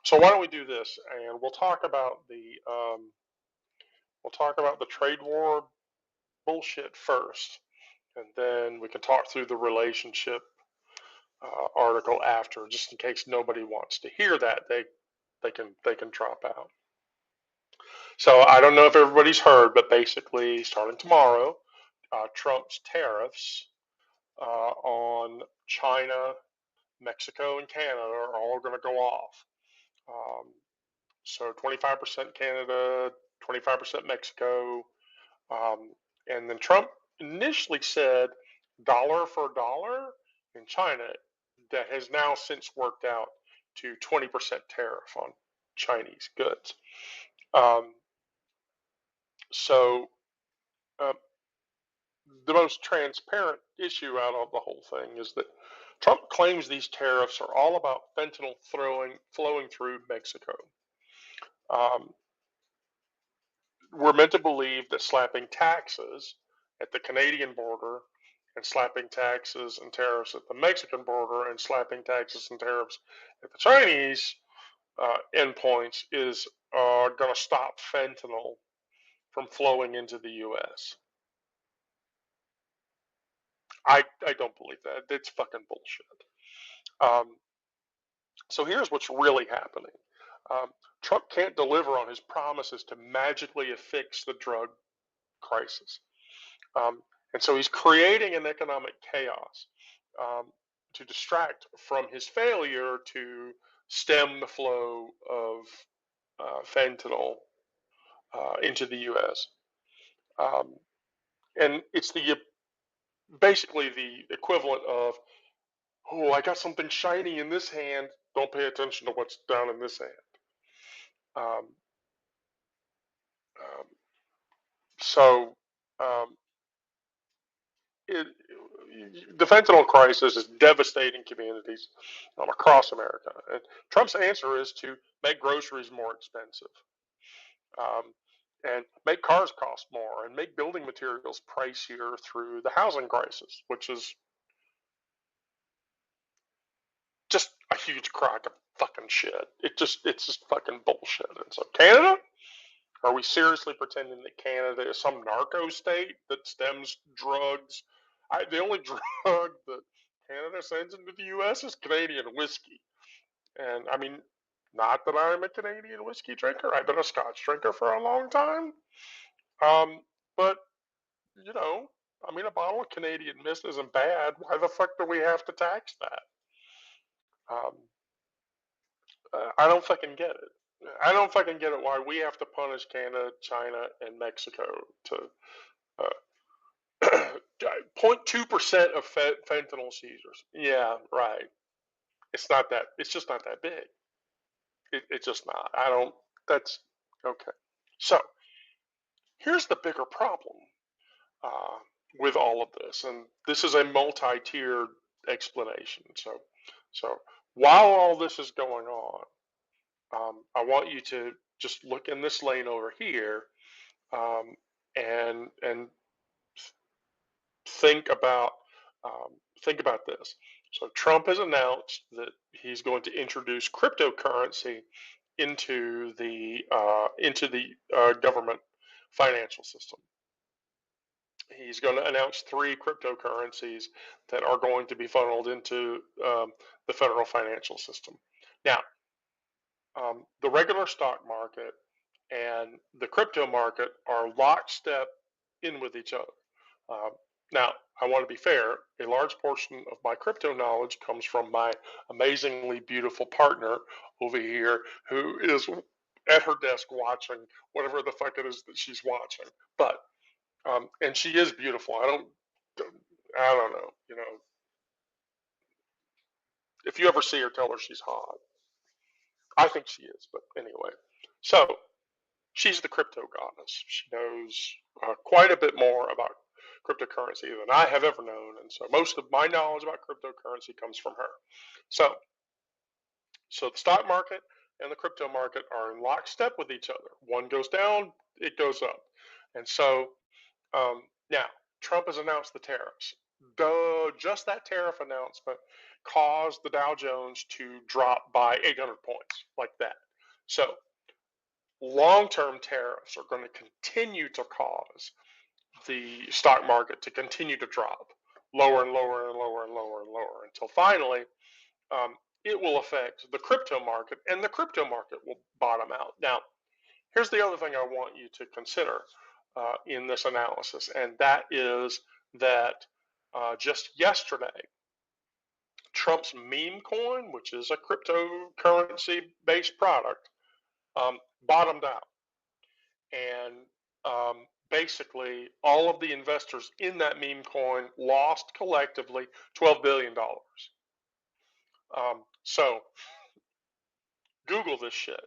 So why don't we do this, and we'll talk about the trade war bullshit first, and then we can talk through the relationship article after, just in case nobody wants to hear that. They can drop out. So I don't know if everybody's heard, but basically, starting tomorrow, Trump's tariffs on China, Mexico, and Canada are all going to go off. Um, so 25% Canada, 25% Mexico, and then Trump initially said dollar for dollar in China. That has now since worked out to 20% tariff on Chinese goods. Um, so uh, the most transparent issue out of the whole thing is that Trump claims these tariffs are all about fentanyl flowing through Mexico. Um, we're meant to believe that slapping taxes at the Canadian border and slapping taxes and tariffs at the Mexican border and slapping taxes and tariffs at the Chinese endpoints is going to stop fentanyl from flowing into the U.S. I don't believe that. It's fucking bullshit. Um, so here's what's really happening. Um, Trump can't deliver on his promises to magically fix the drug crisis. Um, and so he's creating an economic chaos um, to distract from his failure to stem the flow of fentanyl into the U.S. Um, and it's basically the equivalent of, oh, I got something shiny in this hand. Don't pay attention to what's down in this hand. Um, um, so um, it, the fentanyl crisis is devastating communities across America. And Trump's answer is to make groceries more expensive, um, and make cars cost more, and make building materials pricier through the housing crisis, which is just a huge crock of fucking shit. It's just fucking bullshit. And so Canada, are we seriously pretending that Canada is some narco state that stems drugs? The only drug that Canada sends into the U.S. is Canadian whiskey. And I mean, not that I'm a Canadian whiskey drinker. I've been a Scotch drinker for a long time. Um, but, you know, I mean, a bottle of Canadian Mist isn't bad. Why the fuck do we have to tax that? Um, I don't fucking get it. I don't fucking get it why we have to punish Canada, China, and Mexico to uh, 0.2% of fentanyl seizures. Yeah, right. It's not that. It's just not that big. It's just not. I don't. That's okay. So here's the bigger problem uh, with all of this, and this is a multi-tiered explanation. So while all this is going on, I want you to just look in this lane over here, um, and think about um, think about this. So Trump has announced that he's going to introduce cryptocurrency into the government financial system. He's going to announce three cryptocurrencies that are going to be funneled into the federal financial system. Now, the regular stock market and the crypto market are lockstep in with each other. Uh, now, I want to be fair. A large portion of my crypto knowledge comes from my amazingly beautiful partner over here, who is at her desk watching whatever the fuck it is that she's watching. But and she is beautiful. I don't know. You know, if you ever see her, tell her she's hot. I think she is, but anyway. So she's the crypto goddess. She knows quite a bit more about cryptocurrency than I have ever known, and so most of my knowledge about cryptocurrency comes from her. So, so the stock market and the crypto market are in lockstep with each other. One goes down, it goes up, and so now Trump has announced the tariffs. Just that tariff announcement caused the Dow Jones to drop by 800 points, like that. So long-term tariffs are going to continue to cause the stock market to continue to drop lower and lower and lower and lower and lower until finally um, it will affect the crypto market, and the crypto market will bottom out. Now, here's the other thing I want you to consider in this analysis, and that is that just yesterday, Trump's meme coin, which is a cryptocurrency based product, bottomed out. And basically, all of the investors in that meme coin lost collectively $12 billion. So, Google this shit.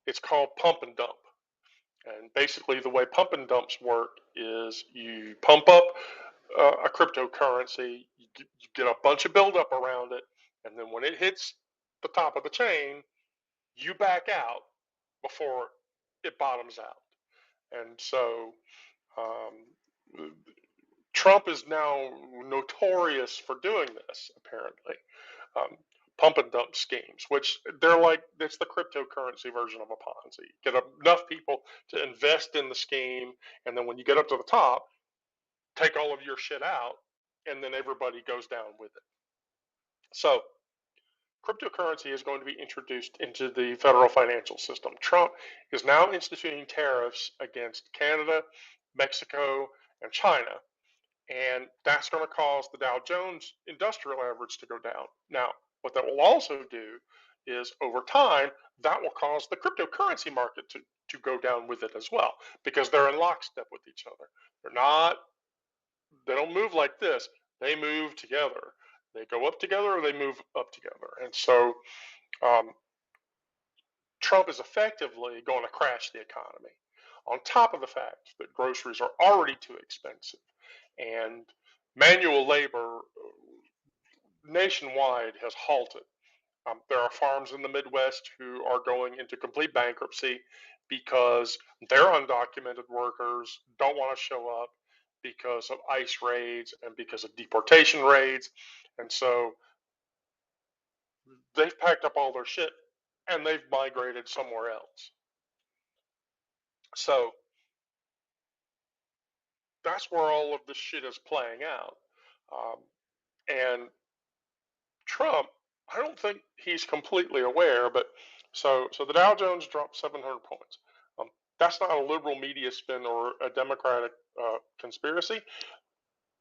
It's called pump and dump. And basically, the way pump and dumps work is you pump up a cryptocurrency, you get a bunch of buildup around it, and then when it hits the top of the chain, you back out before it bottoms out. And so Trump is now notorious for doing this, apparently. Um, Pump and dump schemes, which they're like, it's the cryptocurrency version of a Ponzi. Get enough people to invest in the scheme, and then when you get up to the top, take all of your shit out, and then everybody goes down with it. So, cryptocurrency is going to be introduced into the federal financial system. Trump is now instituting tariffs against Canada, Mexico, and China, and that's going to cause the Dow Jones Industrial Average to go down. Now, what that will also do is over time, that will cause the cryptocurrency market to go down with it as well, because they're in lockstep with each other. They don't move like this. They move together. They go up together or they move up together. And so Trump is effectively going to crash the economy, on top of the fact that groceries are already too expensive and manual labor nationwide has halted. There are farms in the Midwest who are going into complete bankruptcy because their undocumented workers don't want to show up because of ICE raids and because of deportation raids. And so they've packed up all their shit and they've migrated somewhere else. So that's where all of this shit is playing out. And Trump, I don't think he's completely aware, but so the Dow Jones dropped 700 points. That's not a liberal media spin or a Democratic conspiracy.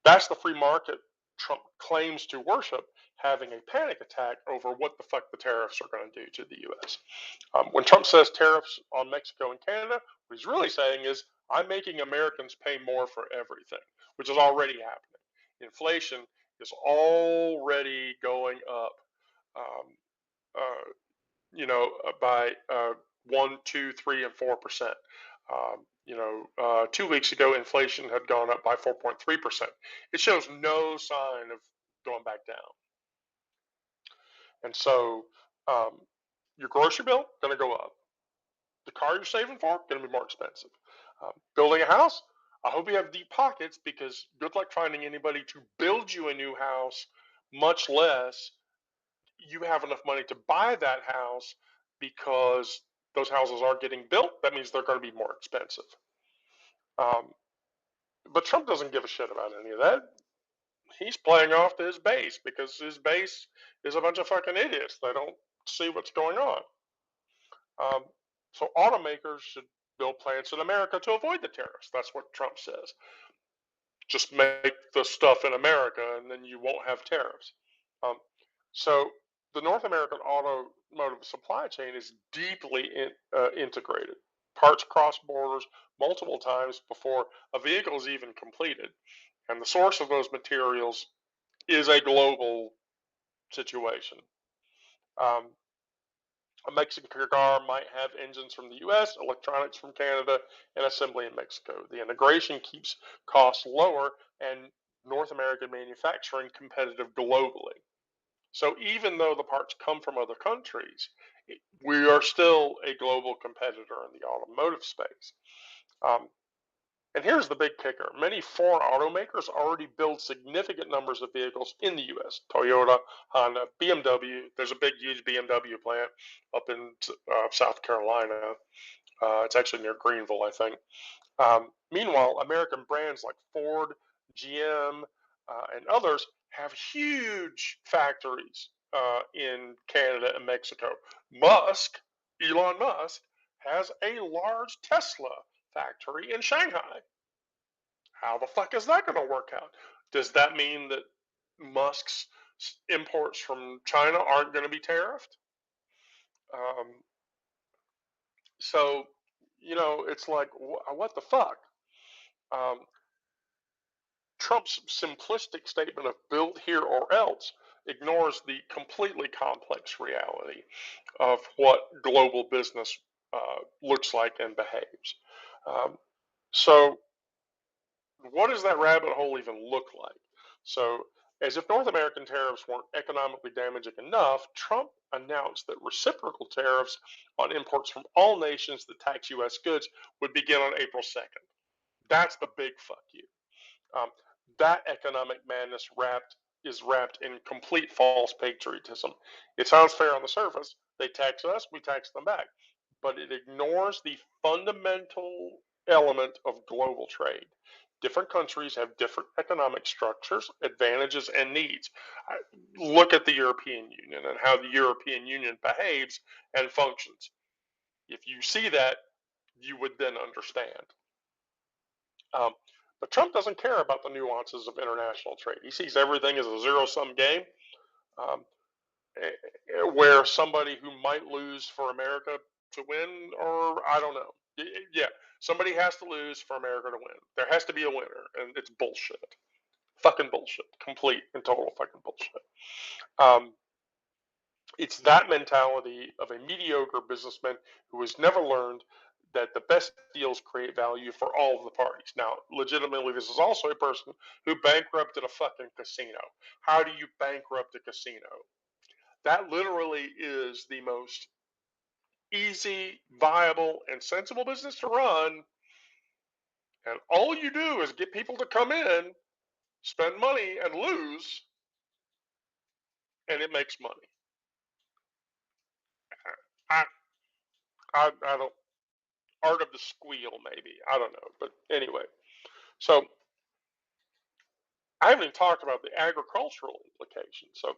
That's the free market Trump claims to worship, having a panic attack over what the fuck the tariffs are going to do to the U.S. When Trump says tariffs on Mexico and Canada, what he's really saying is, I'm making Americans pay more for everything, which is already happening. Inflation is already going up, um, by 1, 2, 3, and 4%. 2 weeks ago, inflation had gone up by 4.3%. It shows no sign of going back down. And so your grocery bill going to go up. The car you're saving for going to be more expensive. Building a house, I hope you have deep pockets, because good luck finding anybody to build you a new house, much less you have enough money to buy that house, because those houses are getting built. That means they're going to be more expensive. But Trump doesn't give a shit about any of that. He's playing off to his base, because his base is a bunch of fucking idiots. They don't see what's going on. So automakers should build plants in America to avoid the tariffs. That's what Trump says. Just make the stuff in America, and then you won't have tariffs. So the North American automotive supply chain is deeply integrated. Parts cross borders multiple times before a vehicle is even completed. And the source of those materials is a global situation. A Mexican car might have engines from the US, electronics from Canada, and assembly in Mexico. The integration keeps costs lower and North American manufacturing competitive globally. So even though the parts come from other countries, we are still a global competitor in the automotive space. And here's the big kicker. Many foreign automakers already build significant numbers of vehicles in the US. Toyota, Honda, BMW. There's a big, huge BMW plant up in South Carolina. It's actually near Greenville, I think. Meanwhile, American brands like Ford, GM, and others have huge factories in Canada and Mexico. Elon Musk, has a large Tesla factory in Shanghai. How the fuck is that going to work out? Does that mean that Musk's imports from China aren't going to be tariffed? Um, so, it's like, what the fuck? Um, Trump's simplistic statement of build here or else ignores the completely complex reality of what global business looks like and behaves. Um, so, what does that rabbit hole even look like? So, as if North American tariffs weren't economically damaging enough, Trump announced that reciprocal tariffs on imports from all nations that tax U.S. goods would begin on April 2nd. That's the big fuck you. Um, that economic madness is wrapped in complete false patriotism. It sounds fair on the surface. They tax us, we tax them back. But it ignores the fundamental element of global trade. Different countries have different economic structures, advantages, and needs. Look at the European Union and how the European Union behaves and functions. If you see that, you would then understand. Um, but Trump doesn't care about the nuances of international trade. He sees everything as a zero sum game um, where somebody who might lose for America to win, or I don't know. Yeah, somebody has to lose for America to win. There has to be a winner, and it's bullshit. Fucking bullshit. Complete and total fucking bullshit. Um, it's that mentality of a mediocre businessman who has never learned that the best deals create value for all of the parties. Now, legitimately, this is also a person who bankrupted a fucking casino. How do you bankrupt a casino? That literally is the most easy, viable, and sensible business to run. And all you do is get people to come in, spend money, and lose, and it makes money. I, I don't, art of the squeal, maybe. I don't know. But anyway, so I haven't even talked about the agricultural implications. So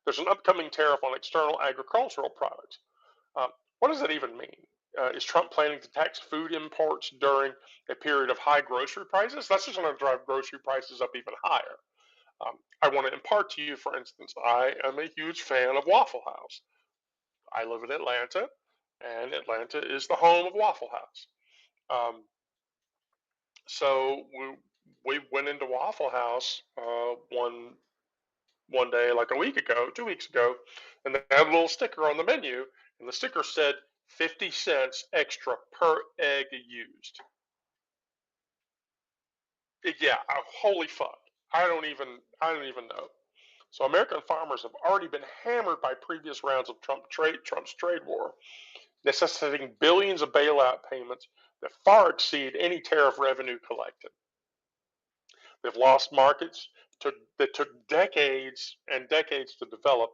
there's an upcoming tariff on external agricultural products. What does that even mean? Is Trump planning to tax food imports during a period of high grocery prices? That's just going to drive grocery prices up even higher. I want to impart to you, for instance, I am a huge fan of Waffle House. I live in Atlanta, and Atlanta is the home of Waffle House. Um, so we went into Waffle House one day, like a week ago, 2 weeks ago, and they had a little sticker on the menu, and the sticker said 50 cents extra per egg used. Yeah, holy fuck. I don't even know. So American farmers have already been hammered by previous rounds of Trump's trade war, necessitating billions of bailout payments that far exceed any tariff revenue collected. They've lost markets that took decades and decades to develop,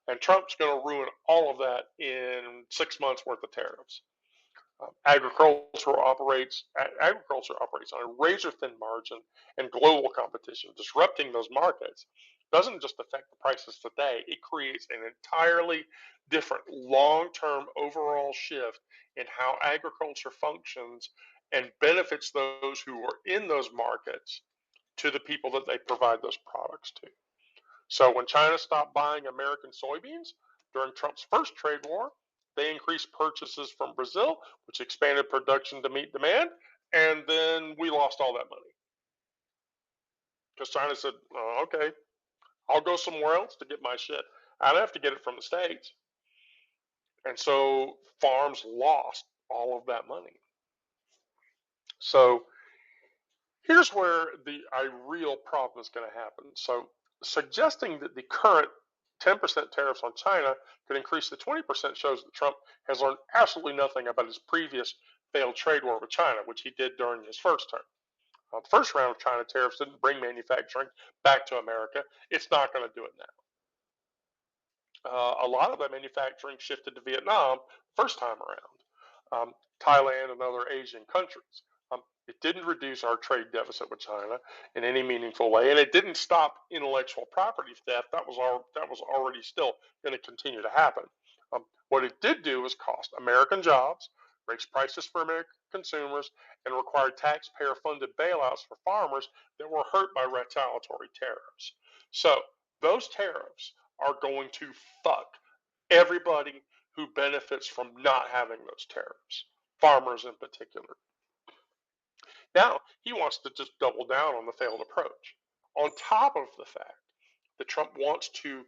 and Trump's going to ruin all of that in 6 months worth of tariffs. Agriculture operates on a razor thin margin and global competition. Disrupting those markets doesn't just affect the prices today, it creates an entirely different long term overall shift in how agriculture functions and benefits those who are in those markets to the people that they provide those products to. So when China stopped buying American soybeans during Trump's first trade war, they increased purchases from Brazil, which expanded production to meet demand, and then we lost all that money because China said, oh, "Okay, I'll go somewhere else to get my shit. I don't have to get it from the states," and so farms lost all of that money. So here's where the a real problem is going to happen. So suggesting that the current 10% tariffs on China could increase to 20% shows that Trump has learned absolutely nothing about his previous failed trade war with China, which he did during his first term. The first round of China tariffs didn't bring manufacturing back to America. It's not going to do it now. A lot of that manufacturing shifted to Vietnam first time around, Thailand and other Asian countries. It didn't reduce our trade deficit with China in any meaningful way, and it didn't stop intellectual property theft. That was already still going to continue to happen. What it did do was cost American jobs, raise prices for American consumers, and required taxpayer-funded bailouts for farmers that were hurt by retaliatory tariffs. So those tariffs are going to fuck everybody who benefits from not having those tariffs, farmers in particular. Now, he wants to just double down on the failed approach. On top of the fact that Trump wants to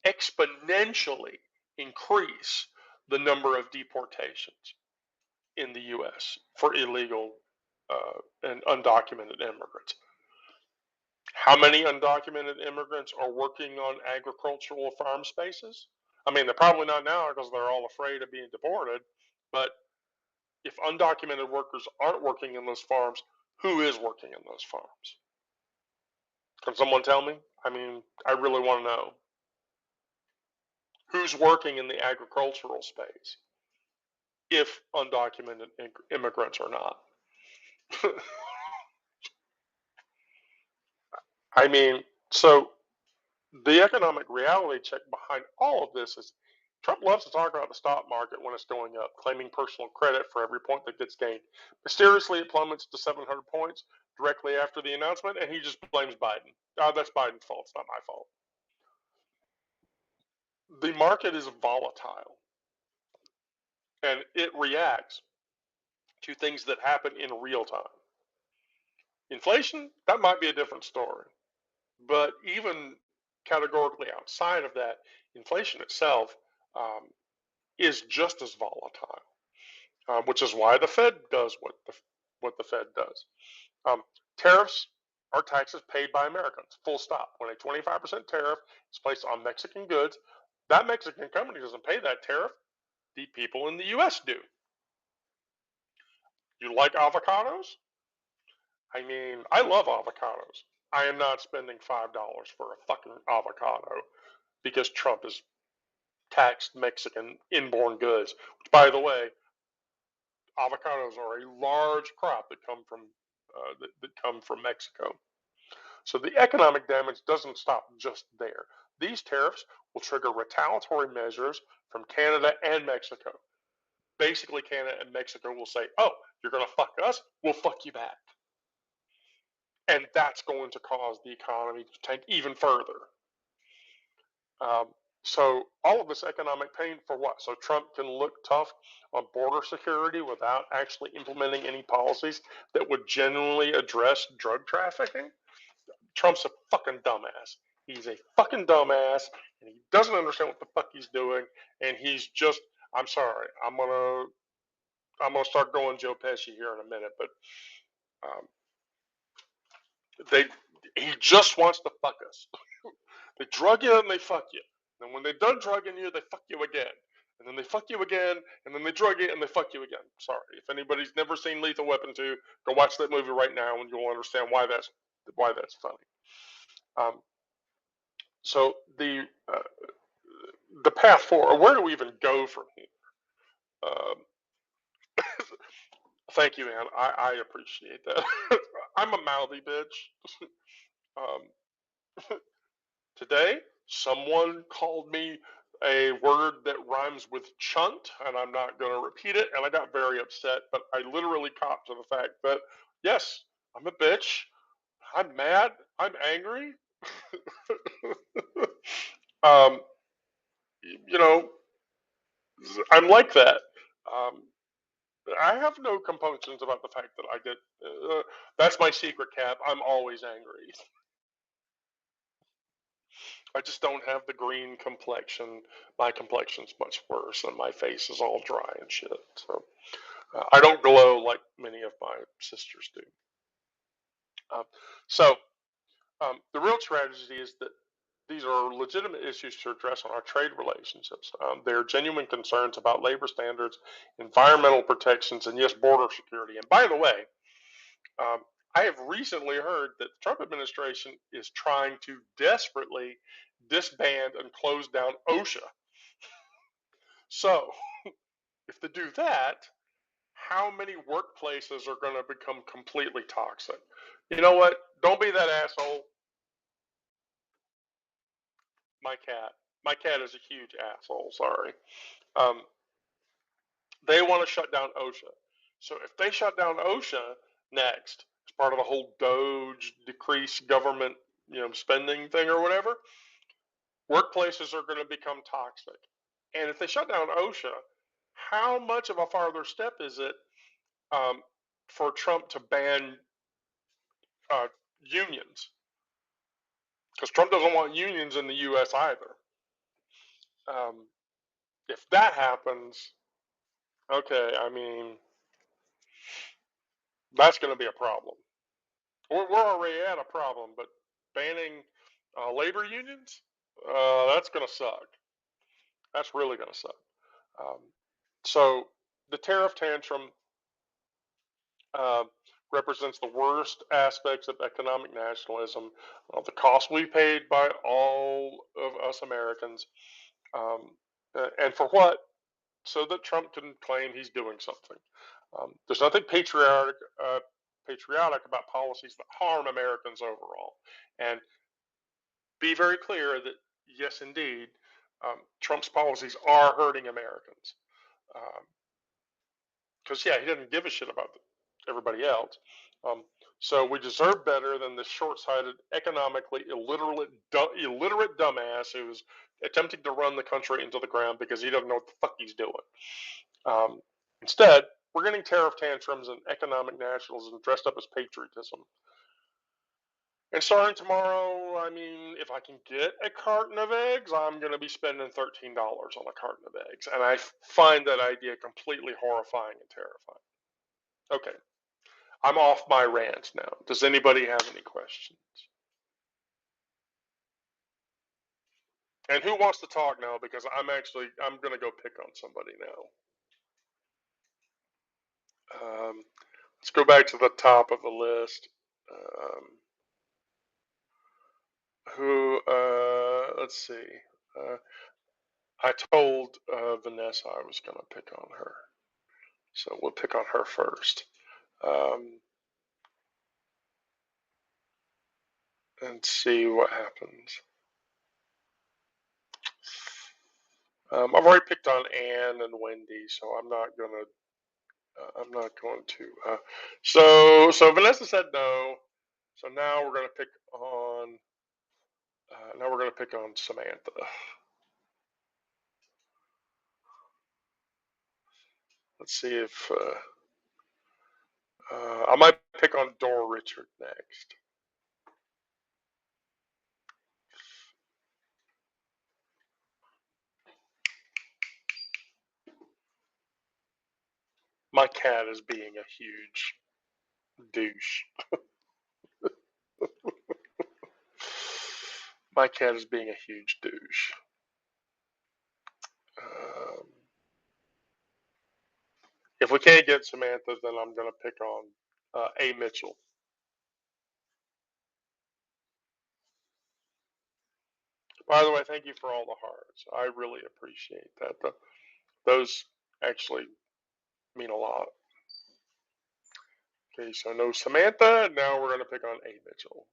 exponentially increase the number of deportations in the U.S. for illegal and undocumented immigrants. How many undocumented immigrants are working on agricultural farm spaces? I mean, they're probably not now because they're all afraid of being deported. But if undocumented workers aren't working in those farms, who is working in those farms? Can someone tell me? I mean, I really want to know. Who's working in the agricultural space if undocumented immigrants are not? I mean, so the economic reality check behind all of this is Trump loves to talk about the stock market when it's going up, claiming personal credit for every point that gets gained. Mysteriously, it plummets to 700 points directly after the announcement, and he just blames Biden. That's Biden's fault. It's not my fault. The market is volatile, and it reacts to things that happen in real time. Inflation, that might be a different story. But even categorically outside of that, inflation itself is just as volatile, which is why the Fed does what the Fed does. Tariffs are taxes paid by Americans, full stop. When a 25% tariff is placed on Mexican goods, that Mexican company doesn't pay that tariff. The people in the U.S. do. You like avocados? I mean, I love avocados. I am not spending $5 for a fucking avocado because Trump has taxed Mexican inborn goods. Which, by the way, avocados are a large crop that come from Mexico. So the economic damage doesn't stop just there. These tariffs will trigger retaliatory measures from Canada and Mexico. Basically, Canada and Mexico will say, "Oh, you're going to fuck us? We'll fuck you back." And that's going to cause the economy to tank even further. So all of this economic pain for what? So Trump can look tough on border security without actually implementing any policies that would genuinely address drug trafficking? Trump's a fucking dumbass. He's a fucking dumbass, and he doesn't understand what the fuck he's doing. And he's just, I'm sorry, I'm gonna start going Joe Pesci here in a minute, but he just wants to fuck us. They drug you and they fuck you. And when they're done drugging you, they fuck you again. And then they fuck you again, and then they drug you and they fuck you again. Sorry, if anybody's never seen Lethal Weapon 2, go watch that movie right now, and you'll understand why that's funny. So the path forward, where do we even go from here? Thank you, Ann. I appreciate that. I'm a mouthy bitch. Today, someone called me a word that rhymes with chunt, and I'm not going to repeat it, and I got very upset, but I literally copped to the fact that, yes, I'm a bitch. I'm mad. I'm angry. You know, I'm like that. I have no compunctions about the fact that I get. That's my secret, Cap. I'm always angry. I just don't have the green complexion. My complexion's much worse, and my face is all dry and shit. So I don't glow like many of my sisters do. So the real tragedy is that these are legitimate issues to address on our trade relationships. There are genuine concerns about labor standards, environmental protections, and yes, border security. And by the way, I have recently heard that the Trump administration is trying to desperately disband and close down OSHA. So, if they do that, how many workplaces are going to become completely toxic? You know what? Don't be that asshole. My cat. My cat is a huge asshole. Sorry. Um, they want to shut down OSHA. So if they shut down OSHA next, as part of the whole Doge decrease government, spending thing or whatever, workplaces are going to become toxic. And if they shut down OSHA, how much of a farther step is it um, for Trump to ban uh, unions? Because Trump doesn't want unions in the U.S. either. Um, if that happens, okay, I mean, that's going to be a problem. We're already at a problem, but banning labor unions, that's going to suck. That's really going to suck. Um, so the tariff tantrum uh, represents the worst aspects of economic nationalism, the cost we paid by all of us Americans, um, and for what? So that Trump can claim he's doing something. There's nothing patriotic about policies that harm Americans overall. And be very clear that yes, indeed, Trump's policies are hurting Americans. Because yeah, he doesn't give a shit about everybody else. Um, so we deserve better than this short-sighted, economically illiterate dumbass who's attempting to run the country into the ground because he doesn't know what the fuck he's doing. Um, Instead, we're getting tariff tantrums and economic nationalism dressed up as patriotism. And starting tomorrow, I mean, if I can get a carton of eggs, I'm going to be spending $13 on a carton of eggs. And I find that idea completely horrifying and terrifying. Okay, I'm off my rant now. Does anybody have any questions? And who wants to talk now? Because I'm going to go pick on somebody now. Let's go back to the top of the list. Let's see. Uh, I told Vanessa I was going to pick on her. So we'll pick on her first. And see what happens. I've already picked on Anne and Wendy, so I'm not gonna. I'm not going to. So Vanessa said no. So now we're gonna pick on. Now we're gonna pick on Samantha. Let's see if I might pick on Dora Richard next. My cat is being a huge douche. My cat is being a huge douche. Um, if we can't get Samantha, then I'm going to pick on A. Mitchell. By the way, thank you for all the hearts. I really appreciate that. Those actually mean a lot. Okay, so no Samantha. Now we're going to pick on A. Mitchell.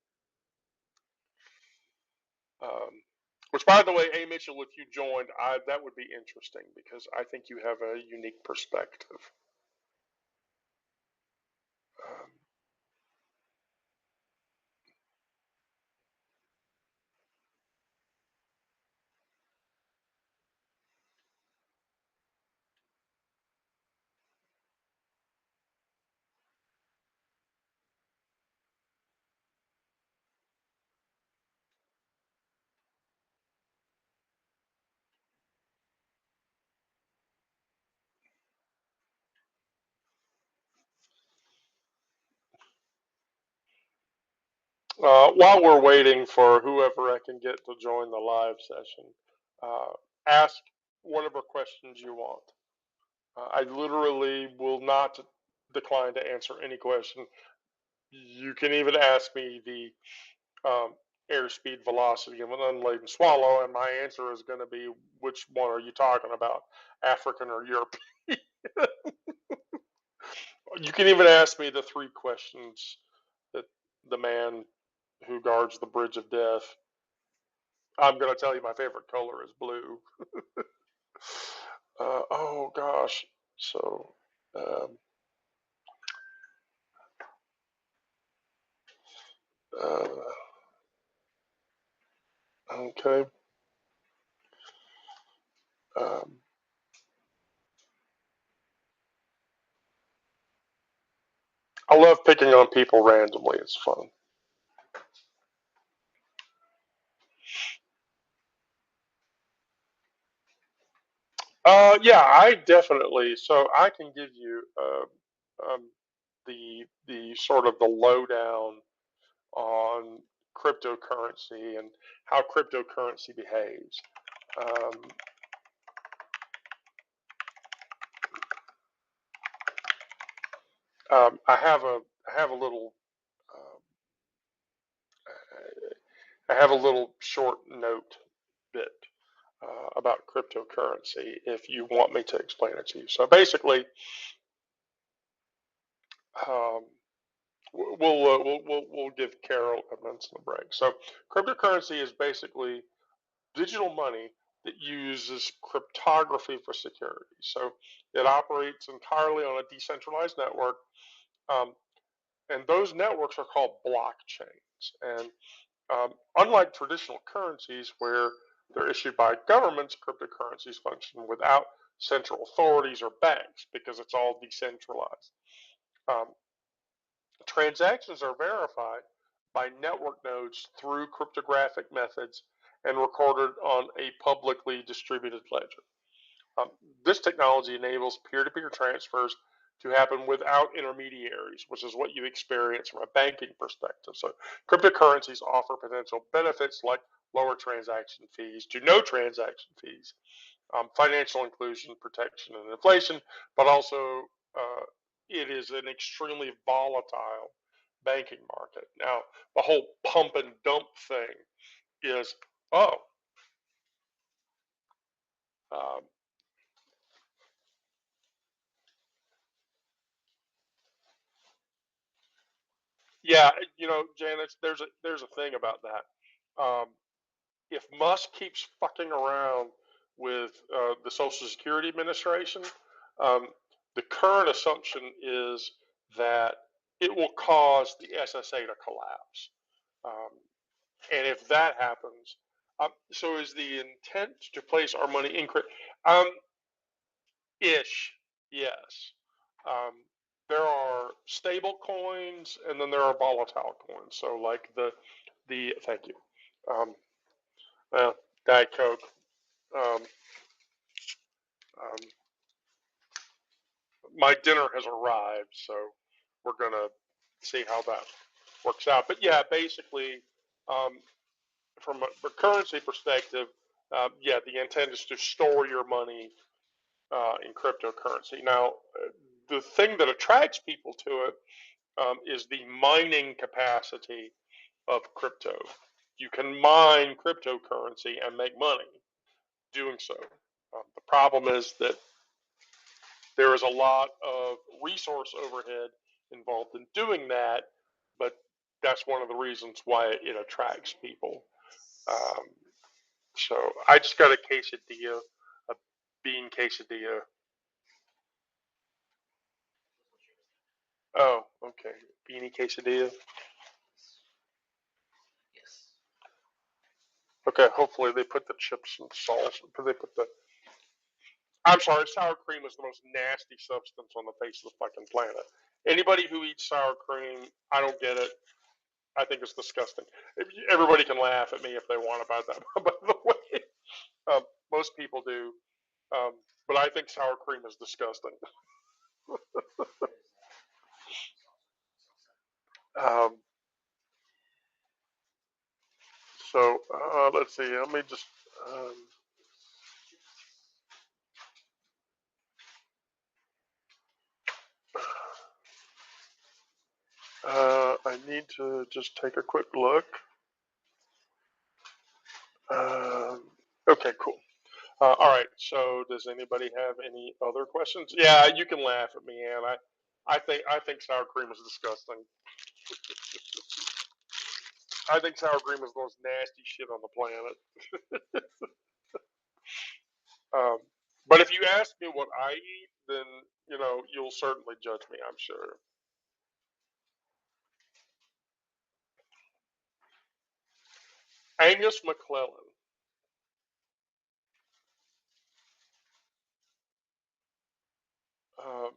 Which, by the way, A. Mitchell, if you joined, that would be interesting because I think you have a unique perspective. Um, while we're waiting for whoever I can get to join the live session, uh, ask whatever questions you want. I literally will not decline to answer any question. You can even ask me the airspeed velocity of an unladen swallow, and my answer is going to be, which one are you talking about, African or European? You can even ask me the three questions that the man who guards the bridge of death. I'm going to tell you my favorite color is blue. Oh gosh. So, um, uh, okay. Um, I love picking on people randomly. It's fun. Yeah, I definitely. So I can give you the sort of the lowdown on cryptocurrency and how cryptocurrency behaves. Um, I have a little um, I have a little short note bit about cryptocurrency if you want me to explain it to you. So basically, um, we'll give Carol a minute a break. So cryptocurrency is basically digital money that uses cryptography for security. So it operates entirely on a decentralized network, um, and those networks are called blockchains. And unlike traditional currencies where they're issued by governments, cryptocurrencies function without central authorities or banks because it's all decentralized. Um, Transactions are verified by network nodes through cryptographic methods and recorded on a publicly distributed ledger. Um, this technology enables peer-to-peer transfers to happen without intermediaries, which is what you experience from a banking perspective. So cryptocurrencies offer potential benefits like lower transaction fees to no transaction fees, financial inclusion, protection, and inflation, but also it is an extremely volatile banking market. Now, the whole pump and dump thing is, oh, um, yeah, Janice, there's a thing about that. If Musk keeps fucking around with the Social Security Administration, um, the current assumption is that it will cause the SSA to collapse. Um, and if that happens, so is the intent to place our money in crypto? Ish, yes. Um, there are stable coins and then there are volatile coins. So like the thank you. Um, well, Diet Coke. Um, um, my dinner has arrived, so we're gonna see how that works out. But yeah, basically, um, from a currency perspective, yeah, the intent is to store your money in cryptocurrency. Now, the thing that attracts people to it is the mining capacity of crypto. You can mine cryptocurrency and make money doing so. The problem is that there is a lot of resource overhead involved in doing that, but that's one of the reasons why it attracts people. Um, so I just got a quesadilla, a bean quesadilla. Oh, okay, beanie quesadilla. Okay, hopefully they put the chips and salt. They put the. I'm sorry, sour cream is the most nasty substance on the face of the fucking planet. Anybody who eats sour cream, I don't get it. I think it's disgusting. Everybody can laugh at me if they want about that, by the way. Um, most people do. Um, but I think sour cream is disgusting. Um, so let's see. Let me just. Um, I need to just take a quick look. Okay, cool. All right. So, does anybody have any other questions? Yeah, you can laugh at me, Ann. I think sour cream is disgusting. I think sour cream is the most nasty shit on the planet. Um, but if you ask me what I eat, then you'll certainly judge me, I'm sure. Angus McClellan. Um,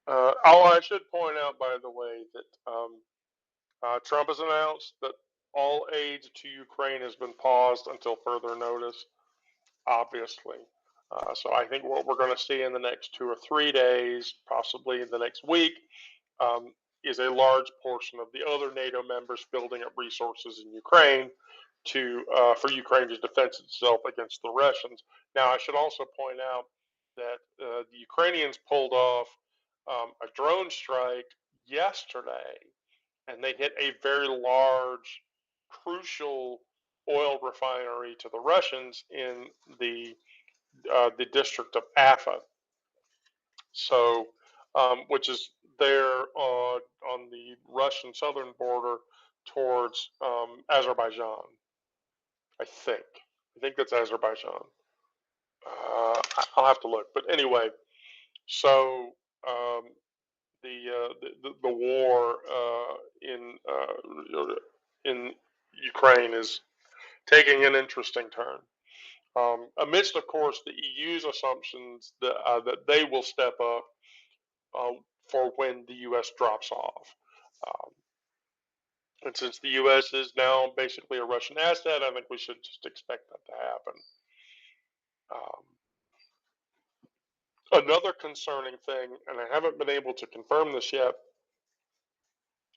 I should point out, by the way, that Trump has announced that all aid to Ukraine has been paused until further notice, obviously. So I think what we're going to see in the next 2 or 3 days, possibly in the next week, um, is a large portion of the other NATO members building up resources in Ukraine for Ukraine to defend itself against the Russians. Now, I should also point out that the Ukrainians pulled off a drone strike yesterday, and they hit a very large, crucial oil refinery to the Russians in the district of Afa. So, which is there on the Russian southern border towards Azerbaijan. I think. I think that's Azerbaijan. I'll have to look. But anyway, so the war in Ukraine is taking an interesting turn. Amidst, of course, the EU's assumptions that they will step up uh, for when the U.S. drops off. Um, and since the U.S. is now basically a Russian asset, I think we should just expect that to happen. Um, Another concerning thing, and I haven't been able to confirm this yet,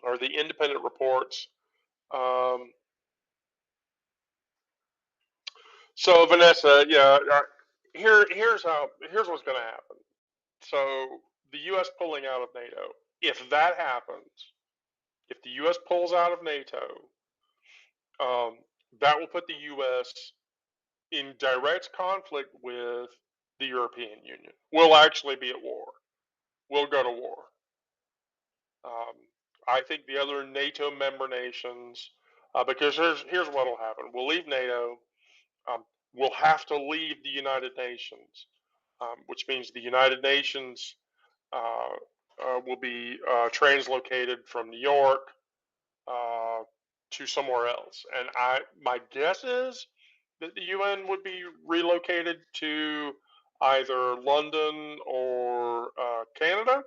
are the independent reports. Um, so Vanessa, yeah, here's what's going to happen. So the U.S. pulling out of NATO. If that happens, if the U.S. pulls out of NATO, um, that will put the U.S. in direct conflict with the European Union. We'll actually be at war. We'll go to war. Um, I think the other NATO member nations, because here's what will happen: we'll leave NATO. Um, we'll have to leave the United Nations, which means the United Nations uh, will be translocated from New York uh, to somewhere else. And my guess is that the UN would be relocated to either London or Canada.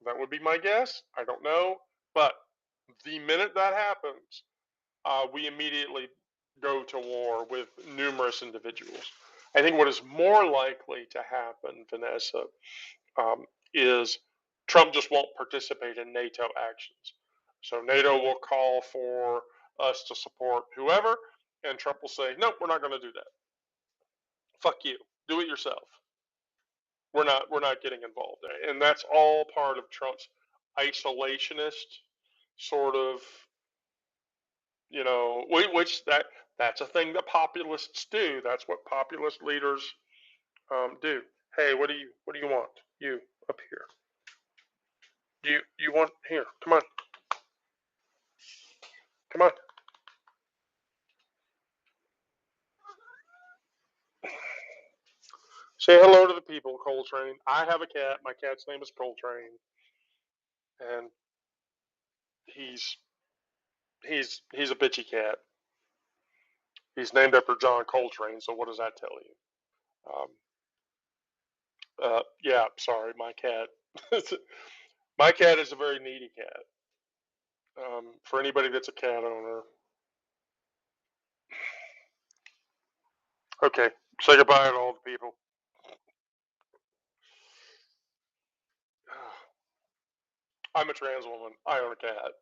That would be my guess. I don't know. But the minute that happens, we immediately go to war with numerous individuals. I think what is more likely to happen, Vanessa, is Trump just won't participate in NATO actions. So NATO will call for us to support whoever, and Trump will say, "Nope, we're not going to do that. Fuck you. Do it yourself. We're not getting involved." And that's all part of Trump's isolationist sort of, which that's a thing that populists do. That's what populist leaders do. Hey, what do you want? You up here? You want here? Come on, come on. Say hello to the people, Coltrane. I have a cat. My cat's name is Coltrane, and he's he's a bitchy cat. He's named after John Coltrane. So what does that tell you? Yeah, sorry, my cat. My cat is a very needy cat. For anybody that's a cat owner, okay, say goodbye to all the people. I'm a trans woman. I own a cat.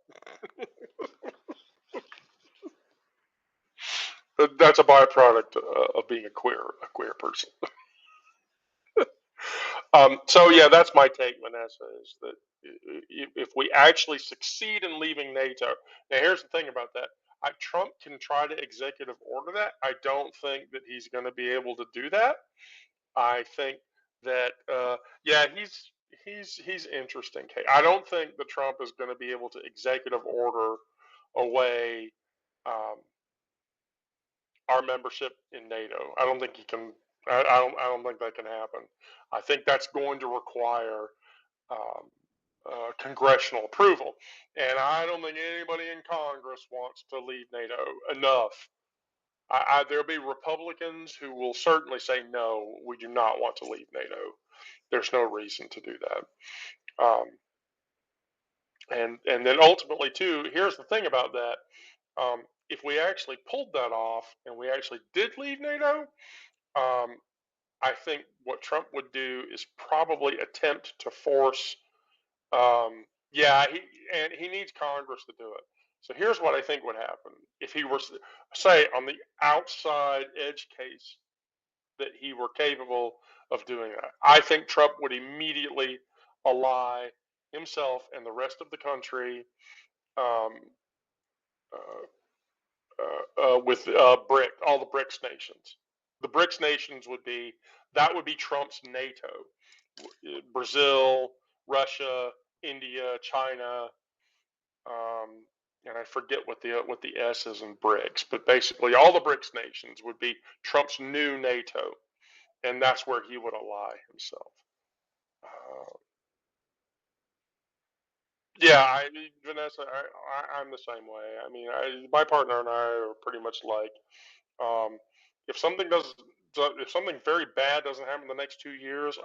That's a byproduct of being a queer person. So yeah, that's my take, Vanessa, is that if we actually succeed in leaving NATO, now here's the thing about that. Trump can try to executive order that. I don't think that he's going to be able to do that. I think that yeah, he's interesting. I don't think that Trump is going to be able to executive order away um, our membership in NATO. I don't think he can. I don't think that can happen. I think that's going to require um, congressional approval, and I don't think anybody in Congress wants to leave NATO. Enough. There'll be Republicans who will certainly say no. We do not want to leave NATO. There's no reason to do that. And then ultimately too, here's the thing about that. If we actually pulled that off and we actually did leave NATO, I think what Trump would do is probably attempt to force. Yeah, he needs Congress to do it. So here's what I think would happen if he were, say, on the outside edge case that he were capable of doing that. I think Trump would immediately ally himself and the rest of the country um, with all the BRICS nations. The BRICS nations would be Trump's NATO. Brazil, Russia, India, China, and I forget what the S is in BRICS, but basically all the BRICS nations would be Trump's new NATO, and that's where he would ally himself. Yeah, Vanessa, I'm the same way. I mean, my partner and I are pretty much like, um, if something if something very bad doesn't happen in the next 2 years,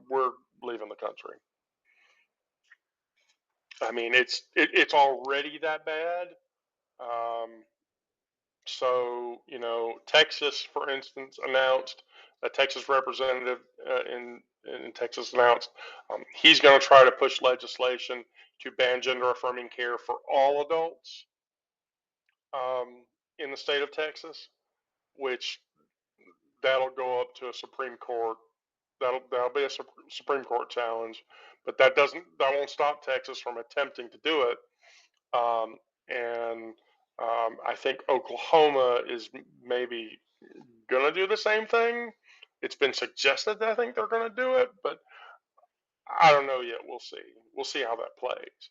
we're leaving the country. I mean, it's already that bad. Um, so Texas, for instance, announced a Texas representative in Texas announced he's going to try to push legislation to ban gender affirming care for all adults in the state of Texas, which that'll go up to a Supreme Court. That'll be a Supreme Court challenge, but that won't stop Texas from attempting to do it. And I think Oklahoma is maybe gonna do the same thing. It's been suggested that I think they're gonna do it, but I don't know yet. We'll see. We'll see how that plays.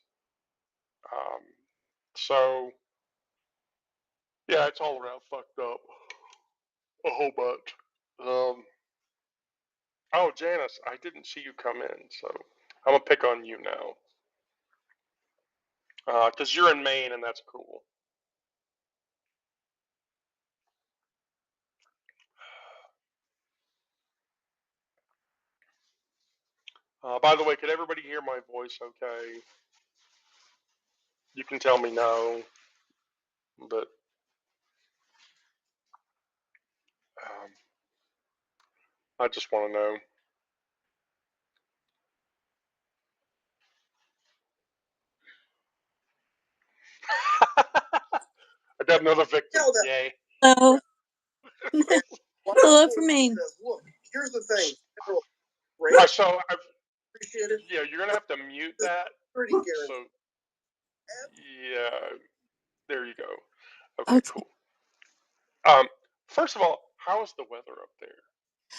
Um, so yeah, it's all around fucked up. A whole bunch. Um, oh, Janice, I didn't see you come in, so I'm gonna pick on you now because you're in Maine and that's cool. By the way, could everybody hear my voice okay? You can tell me no, but I just want to know. I got another victim. Yay. Hello. Hello from Maine. Look, here's the thing. So yeah, you're gonna have to mute that. So yeah, there you go. Okay, cool. First of all, how is the weather up there?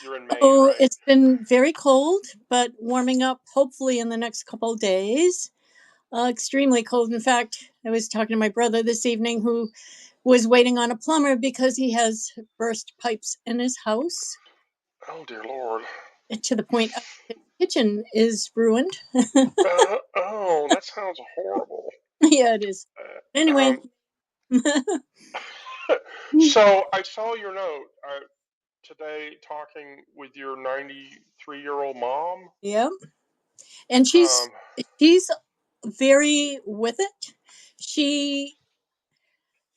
You're in Maine, right? It's been very cold, but warming up hopefully in the next couple of days. Extremely cold. In fact, I was talking to my brother this evening who was waiting on a plumber because he has burst pipes in his house. Oh dear Lord. To the point of his kitchen is ruined. Oh, that sounds horrible. Yeah, it is. Anyway. So I saw your note today talking with your 93-year-old mom. Yeah. And she's very with it. She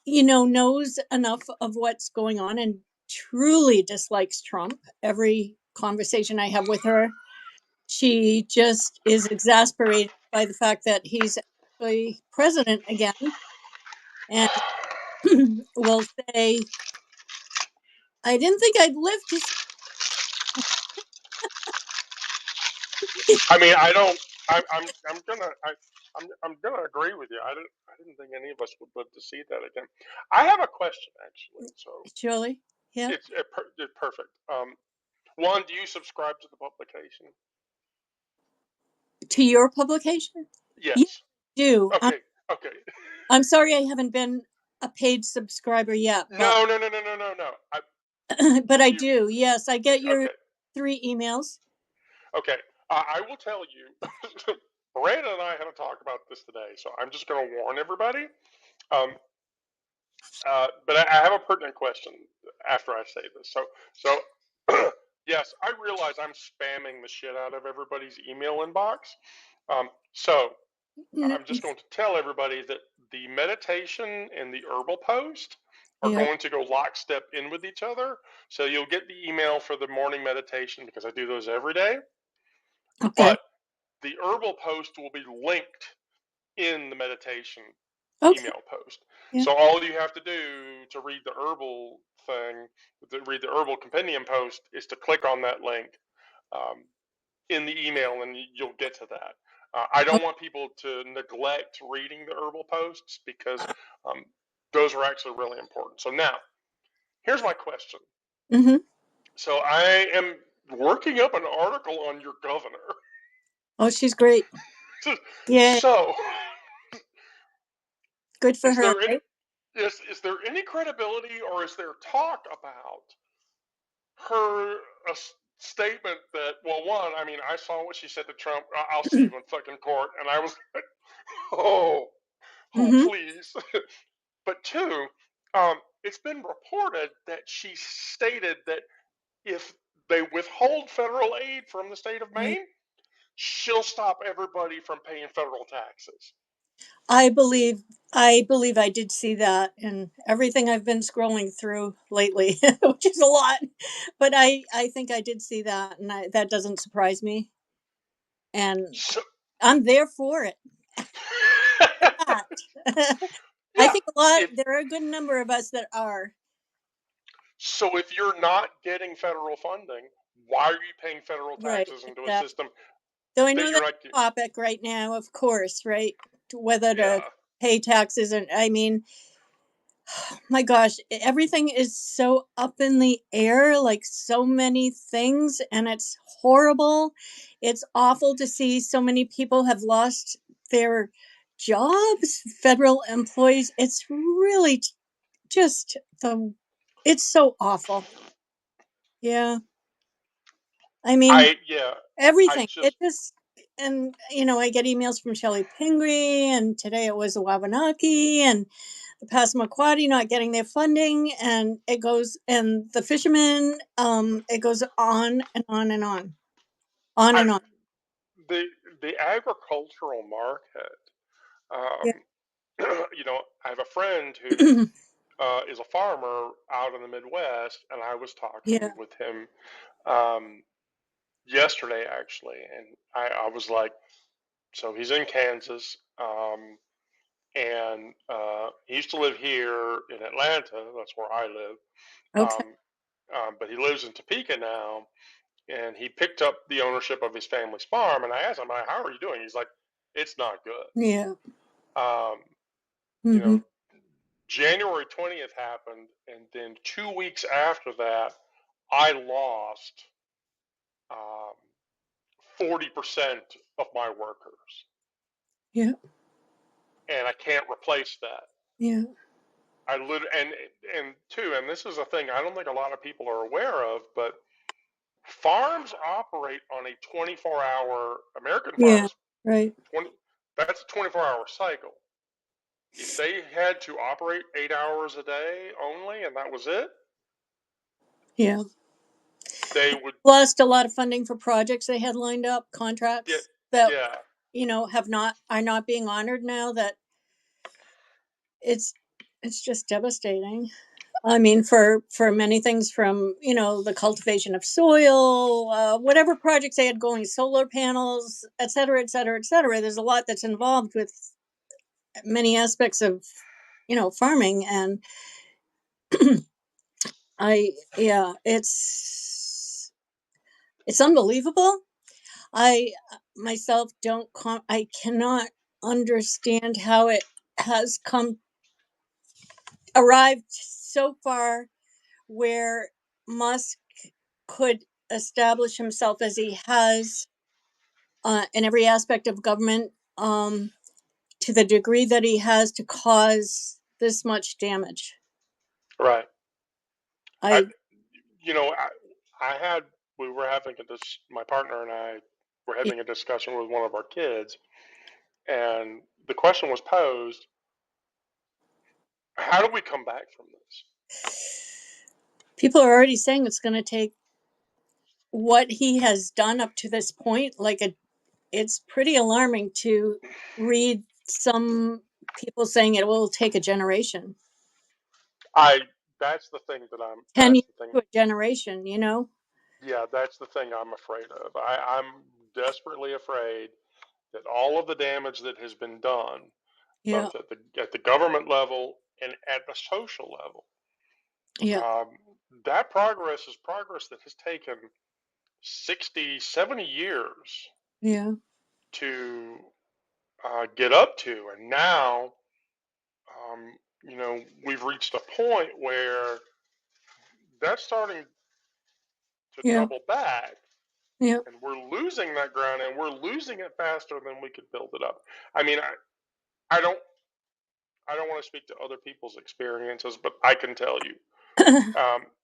knows enough of what's going on and truly dislikes Trump. Every conversation I have with her, she just is exasperated by the fact that he's actually president again, and will say I didn't think I'd live to see. I mean, I don't. I'm gonna. I'm gonna agree with you. I didn't think any of us would live to see that again. I have a question actually. So Surely. Yeah. it's perfect. One, do you subscribe to the publication? To your publication? Yeah, Yes. I do. Okay. Okay. I'm sorry I haven't been a paid subscriber yet, but No, no, no, no, no, no, no. but I You. do. Yes, I get your Okay. 3 emails. Okay. I will tell you. Brandon and I had a talk about this today, so I'm just going to warn everybody. Um, but I have a pertinent question after I say this. So yes, I realize I'm spamming the shit out of everybody's email inbox. So I'm just going to tell everybody that the meditation and the herbal post are Yeah. going to go lockstep in with each other. So you'll get the email for the morning meditation because I do those every day. Okay. But the herbal post will be linked in the meditation Okay. email post. Yeah. So all you have to do to read the herbal thing, to read the herbal compendium post, is to click on that link um, in the email, and you'll get to that. I don't want people to neglect reading the herbal posts because um, those are actually really important. So now, here's my question. Mm-hmm. So I am working up an article on your governor. Oh, she's great. Yeah. So, Good for is her, there any right? is there any credibility, or is there talk about her statement that, well, one, I mean, I saw what she said to Trump. I'll see you in fucking court, and I was like, oh, oh, Mm-hmm. please. But two, it's been reported that she stated that if they withhold federal aid from the state of Yeah. Maine, she'll stop everybody from paying federal taxes. I believe I did see that in everything I've been scrolling through lately, which is a lot. But I think I did see that, and that doesn't surprise me. And So, I'm there for it. That. I yeah, think a lot. if There are a good number of us that are so, if you're not getting federal funding, why are you paying federal right. taxes into a Exactly. system So I that know you're that's not? a topic right now, of course, right? Whether to Yeah, pay taxes, and I mean, my gosh, everything is so up in the air, like so many things, and it's horrible. It's awful to see so many people have lost their jobs, federal employees. It's really just it's so awful. Yeah. I mean, yeah. I everything. It just just, and I get emails from Shelley Pingree, and today it was the Wabanaki, and the Passamaquoddy not getting their funding, and it goes, and the fishermen. It goes on and on and on I and on. the agricultural market. Yeah. Um, I have a friend who is a farmer out in the Midwest, and I was Yeah. talking with him um, yesterday actually, and I was like, so he's in Kansas, and he used to live here in Atlanta. That's where I live. Okay. Um, but he lives in Topeka now, and he picked up the ownership of his family's farm. And I asked him, "How are you doing?" He's like, "It's not good." Yeah. Um, you Hmm. know, January 20th happened, and then 2 weeks after that, I lost 40% of my workers, Yeah. and I can't replace that. Yeah. I lit and two, and this is a thing I don't think a lot of people are aware of, but farms operate on a 24-hour. American Yeah. farms, Right. 20, that's a 24-hour cycle. If they had to operate 8 hours a day only, and that was it, Yeah. they would Lost a lot of funding for projects they had lined up, get, contracts that yeah. have not are not being honored now. That it's it's just devastating. I mean, for many things, from the cultivation of soil, whatever projects they had going, solar panels, et cetera, et cetera, et cetera. There's a lot that's involved with many aspects of farming, and Yeah, it's unbelievable. I myself don't I cannot understand how it has come arrived so far where Musk could establish himself as he has in every aspect of government, to the degree that he has, to cause this much damage. Right. I, I you know, we were having my partner and I were Yeah, having a discussion with one of our kids, and the question was posed: how do we come back from this? people are already saying it's going to take what he has done up to this point. It's pretty alarming to read some people saying it will take a generation, I that's the thing that 10 years that's the thing. to a generation, you know? Yeah, that's the thing I'm afraid of. I'm desperately afraid that all of the damage that has been done, Yeah, both at the government level and at the social level, yeah, um, that progress is progress that has taken 60, 70 years yeah, to get up to, and now, we've reached a point where that's starting to yeah, double back, yeah, and we're losing that ground, and we're losing it faster than we could build it up. I mean, I don't I don't want to speak to other people's experiences, but I can tell you,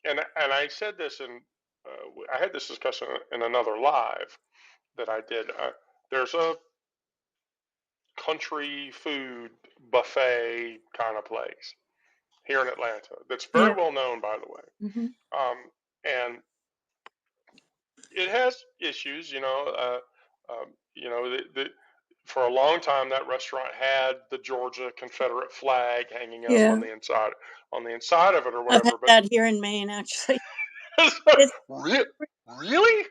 and I said this I had this discussion in another live that I did. There's a country food buffet kind of place here in Atlanta that's very yeah, well known, by the way. hmm, And it has issues, for a long time that restaurant had the Georgia Confederate flag hanging up yeah. on the inside of it or I've had whatever. But that here in Maine, actually. It's really,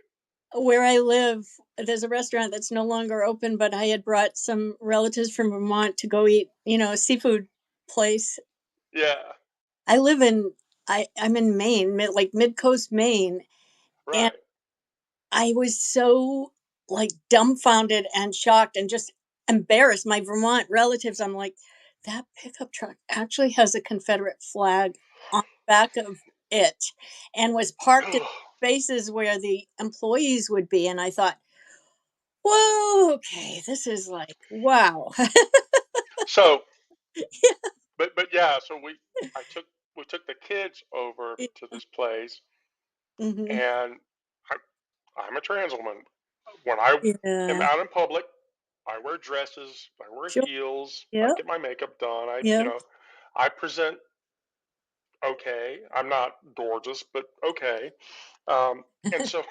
where I live. There's a restaurant that's no longer open, but I had brought some relatives from Vermont to go eat, a seafood place. yeah, I live in, I'm in Maine, like mid coast Maine, and right. I was so like dumbfounded and shocked and just embarrassed. My Vermont relatives, I'm like, that pickup truck actually has a Confederate flag on the back of it and was parked in spaces where the employees would be. And I thought, whoa, okay, this is like, wow. So, but yeah, so I took we took the kids over to this place, Hmm. and I, I'm a trans woman. When I am Yeah, out in public, I wear dresses, I wear sure. heels, I Yeah, get my makeup done. yeah, I present okay. I'm not gorgeous, but okay. And so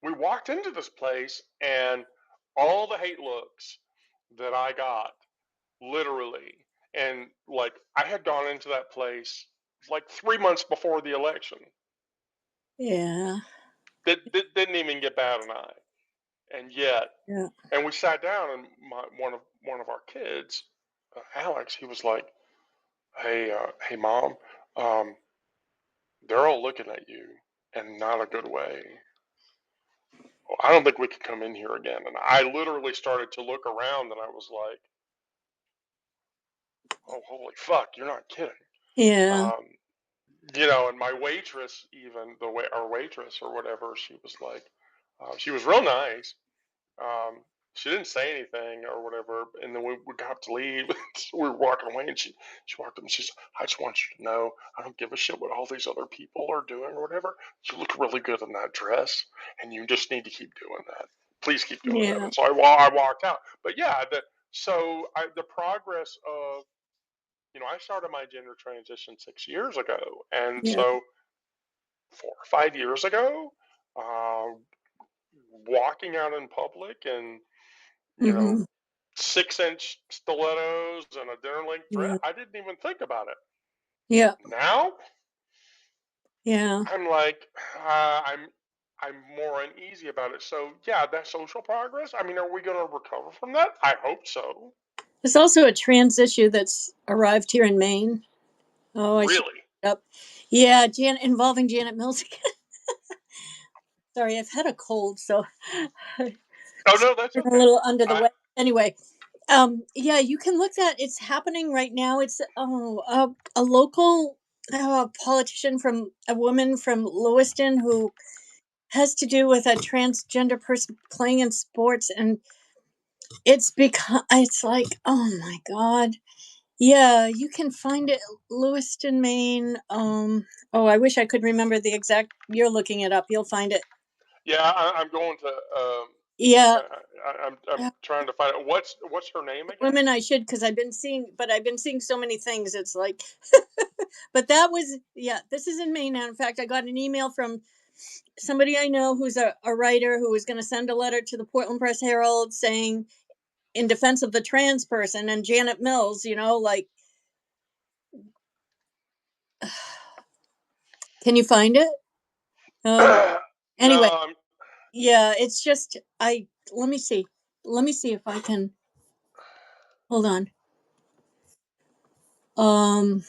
we walked into this place, and all the hate looks that I got, literally, and like I had gone into that place like 3 months before the election. yeah, That didn't even get bat an eye, and yet, yeah, and we sat down, and one of our kids, Alex, he was like, hey, mom, um, they're all looking at you, and not a good way. Well, I don't think we can come in here again. And I literally started to look around, and I was like, oh, holy fuck, you're not kidding. yeah, Um, and my waitress, even our waitress or whatever, she was like, she was real nice. Um, she didn't say anything or whatever, and then we got to leave. So we were walking away, and she walked up and she said, "I just want you to know, I don't give a shit what all these other people are doing or whatever. You look really good in that dress, and you just need to keep doing that. Please keep doing that." yeah, And so I walked out. But yeah, the progress of I started my gender transition 6 years ago, and yeah. so 4 or 5 years ago, uh, walking out in public and you know Hmm. 6-inch stilettos and a dinner length dress. Yeah, I didn't even think about it. yeah, Now yeah. I'm like, I'm more uneasy about it. So yeah, that social progress. I mean, are we going to recover from that? I hope so. There's also a trans issue that's arrived here in Maine. Oh, I should Really? Yep. Yeah, involving Janet Mills. Sorry, I've had a cold, so I'm Oh no, that's a okay. little under the I weather. Anyway, yeah, you can look at it's happening right now. It's a local politician from a woman from Lewiston who has to do with a transgender person playing in sports, and it's like, oh my god. Yeah, you can find it, Lewiston, Maine. Oh, I wish I could remember the exact. You're looking it up. You'll find it. yeah, I'm going to. Yeah, I'm uh, trying to find out what's her name again. women. I should because I've been seeing so many things. It's like, but that was yeah. This is in Maine now. In fact, I got an email from somebody I know who's a writer who was going to send a letter to the Portland Press Herald saying in defense of the trans person and Janet Mills. Like, can you find it? Um. Anyway, No, yeah, it's just I. Let me see. Let me see if I can. Hold on. Um.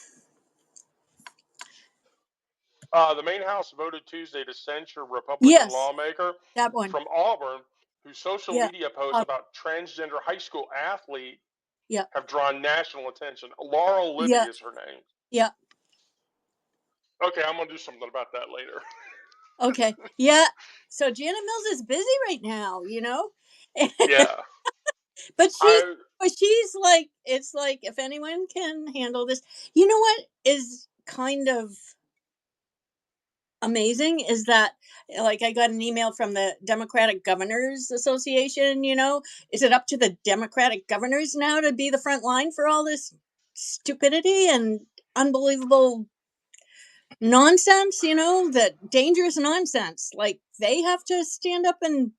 the Maine House voted Tuesday to censure Republican Yes, lawmaker that one. from Auburn whose social Yeah. media posts Uh, about transgender high school athlete yeah. have drawn national attention. Laurel Libby Yeah. is her name. Yeah. Okay, I'm gonna do something about that later. Okay. Yeah. So Janet Mills is busy right now. Yeah, But she's I but she's like it's like if anyone can handle this. You know what is kind of amazing is that like I got an email from the Democratic Governors Association. Is it up to the Democratic governors now to be the front line for all this stupidity and unbelievable nonsense, that dangerous nonsense, like they have to stand up and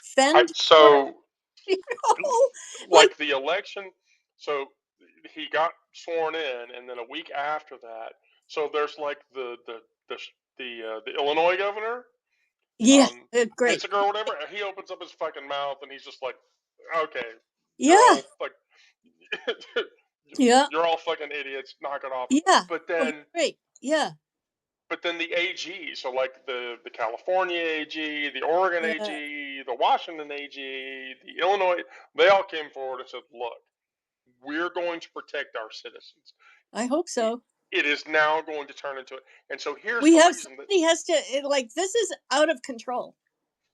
fend for so you like like the election. So he got sworn in, and then a week after that, so there's like the Illinois governor, yeah, great, Hitziger or whatever. And he opens up his fucking mouth, and he's just like, "Okay, you're yeah, all like, yeah, you're all fucking idiots. Knock it off." yeah, But oh, he's then great, yeah, but then the AG, so like the California AG, the Oregon yeah, AG, the Washington AG, the Illinois, they all came forward and said, "Look, we're going to protect our citizens. I hope so. It is now going to turn into it." And so here's We the have reason that. somebody has to like this is out of control.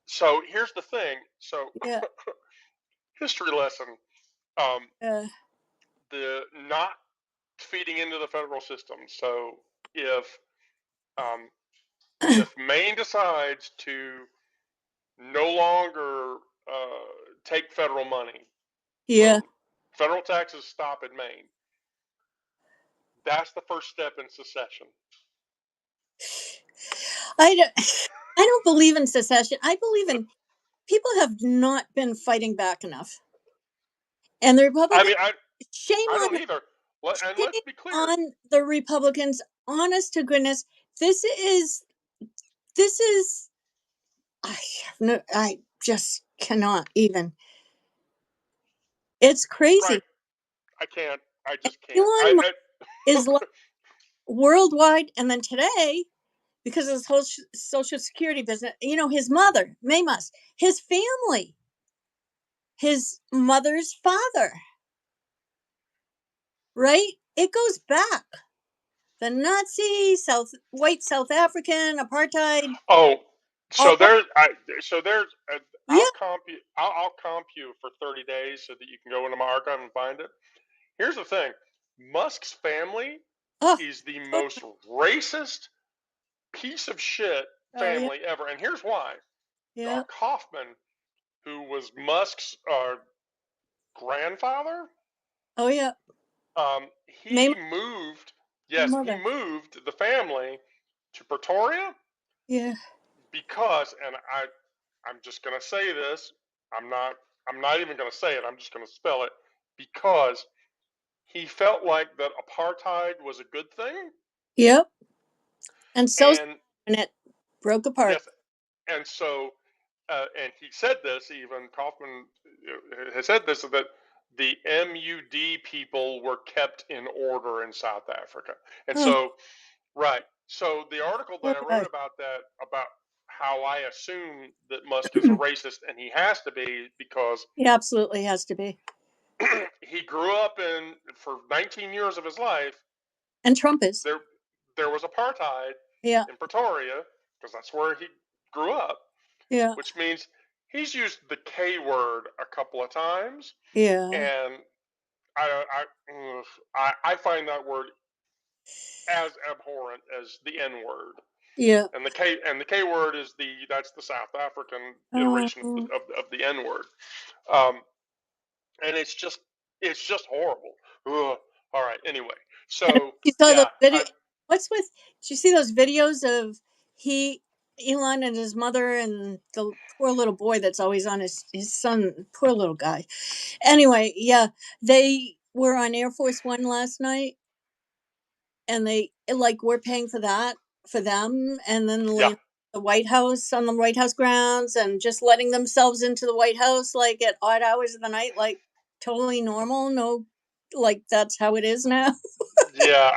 So here's the thing. So Yeah, history lesson. Um, uh, the not feeding into the federal system. So if um, if Maine decides to no longer take federal money, yeah, so federal taxes stop in Maine. That's the first step in secession. I don't, I don't believe in secession. I believe in people have not been fighting back enough, and the I Republicans. mean, Shame I on don't either. And shame let's be clear. on the Republicans. Honest to goodness, this is this is I have no I just cannot even. It's Right? crazy. I can't. I just can't. Elon Musk is like worldwide, and then today, because of his whole social security business, his mother, May Musk, his family, his mother's father, right? It goes back. The Nazi white South African apartheid. oh, so All there's. So there's. yeah. I'll comp you for 30 days so that you can go into my archive and find it. Here's the thing. Musk's family Oh, is the oh, most racist piece of shit oh yeah, family ever, and here's why. yeah. Kaufman, who was Musk's grandfather, Oh yeah. May he moved. Yes, he mother. moved the family to Pretoria Yeah. because, and I'm just gonna say this. I'm not. I'm not even gonna say it. I'm just gonna spell it because he felt like that apartheid was a good thing, Yep. And so and and it broke apart. yes, and so and he said this, even Kaufman has said this, that the MUD people were kept in order in South Africa. And Oh so Right. So the article that Oh I wrote gosh. about that, about how I assume that Musk is a racist, and he has to be because He absolutely has to be. he grew up in, for 19 years of his life, And Trump is. there there was apartheid Yeah. in Pretoria, because that's where he grew up, Yeah. which means he's used the K word a couple of times, Yeah. and I find that word as abhorrent as the N word. Yeah. And the K word is that's the South African iteration of Oh. the N word, um, and it's just horrible. Ugh. All right. Anyway, And so you saw those yeah, video. What's with? Did you see those videos of he, Elon, and his mother, and the poor little boy that's always on his son? Poor little guy. Anyway, yeah, they were on Air Force One last night, and they like were paying for that for them, and then yeah, the White House on the White House grounds, and just letting themselves into the White House like at odd hours of the night, like totally normal. No, like that's how it is now. yeah.